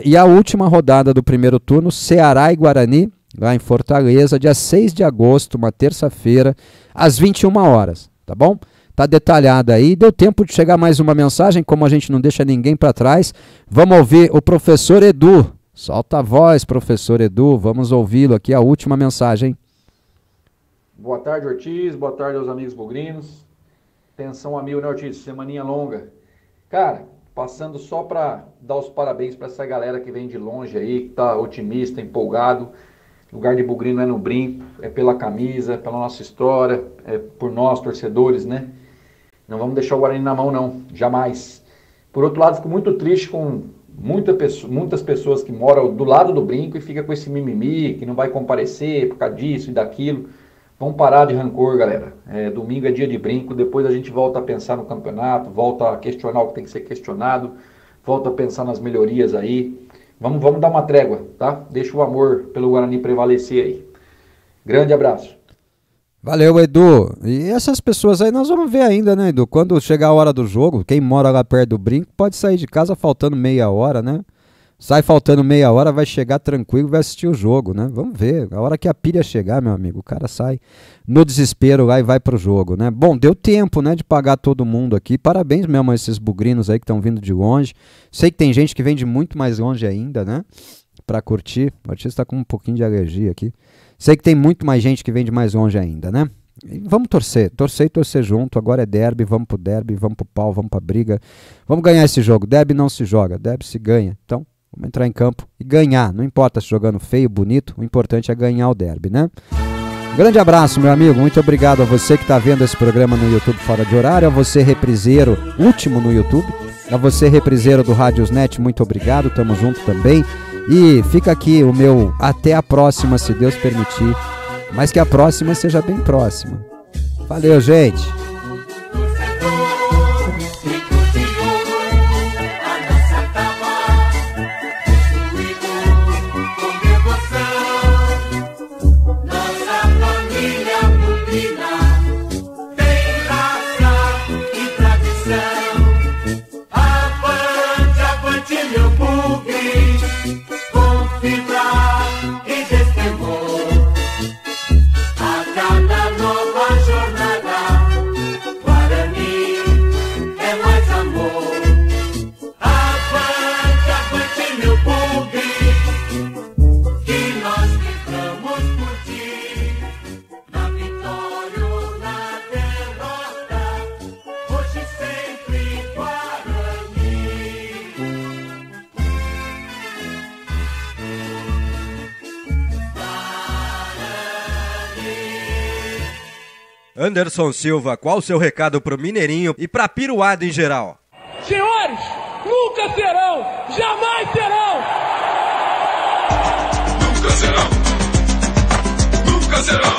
A: E a última rodada do primeiro turno, Ceará e Guarani, lá em Fortaleza, dia 6 de agosto, uma terça-feira, às 21 horas, tá bom? Tá detalhado aí, deu tempo de chegar mais uma mensagem, como a gente não deixa ninguém para trás, vamos ouvir o professor Edu. Solta a voz, professor Edu, vamos ouvi-lo aqui, a última mensagem.
L: Boa tarde, Ortiz, boa tarde aos amigos bugrinos. Tensão a mil, né, Ortiz? Semaninha longa. Cara, passando só para dar os parabéns para essa galera que vem de longe aí, que tá otimista, empolgado. Lugar de bugrino é no Brinco, é pela camisa, é pela nossa história, é por nós, torcedores, né? Não vamos deixar o Guarani na mão, não, jamais. Por outro lado, fico muito triste com muitas pessoas que moram do lado do Brinco e fica com esse mimimi, que não vai comparecer por causa disso e daquilo. Vamos parar de rancor, galera. Domingo é dia de Brinco, depois a gente volta a pensar no campeonato, volta a questionar o que tem que ser questionado, volta a pensar nas melhorias aí. Vamos dar uma trégua, tá? Deixa o amor pelo Guarani prevalecer aí. Grande abraço.
A: Valeu, Edu. E essas pessoas aí nós vamos ver ainda, né, Edu? Quando chegar a hora do jogo, quem mora lá perto do Brinco pode sair de casa faltando meia hora, né? Sai faltando meia hora, vai chegar tranquilo, vai assistir o jogo, né? Vamos ver. A hora que a pilha chegar, meu amigo, o cara sai no desespero lá e vai pro jogo, né? Bom, deu tempo, né, de pagar todo mundo aqui. Parabéns mesmo a esses bugrinos aí que estão vindo de longe. Sei que tem gente que vem de muito mais longe ainda, né? Pra curtir. O artista tá com um pouquinho de alergia aqui. Sei que tem muito mais gente que vem de mais longe ainda, né? E vamos torcer e torcer junto. Agora é derby, vamos pro derby, vamos pro pau, vamos pra briga. Vamos ganhar esse jogo. Derby não se joga, derby se ganha. Então, vamos entrar em campo e ganhar. Não importa se jogando feio, bonito, o importante é ganhar o derby, né? Grande abraço, meu amigo. Muito obrigado a você que está vendo esse programa no YouTube fora de horário, a você repriseiro, último no YouTube, a você repriseiro do Rádiosnet, muito obrigado, tamo junto também. E fica aqui o meu até a próxima, se Deus permitir, mas que a próxima seja bem próxima. Valeu, gente!
C: Anderson Silva, qual o seu recado pro Mineirinho e pra Piruada em geral?
D: Senhores, nunca serão, jamais serão!
J: Nunca serão! Nunca serão!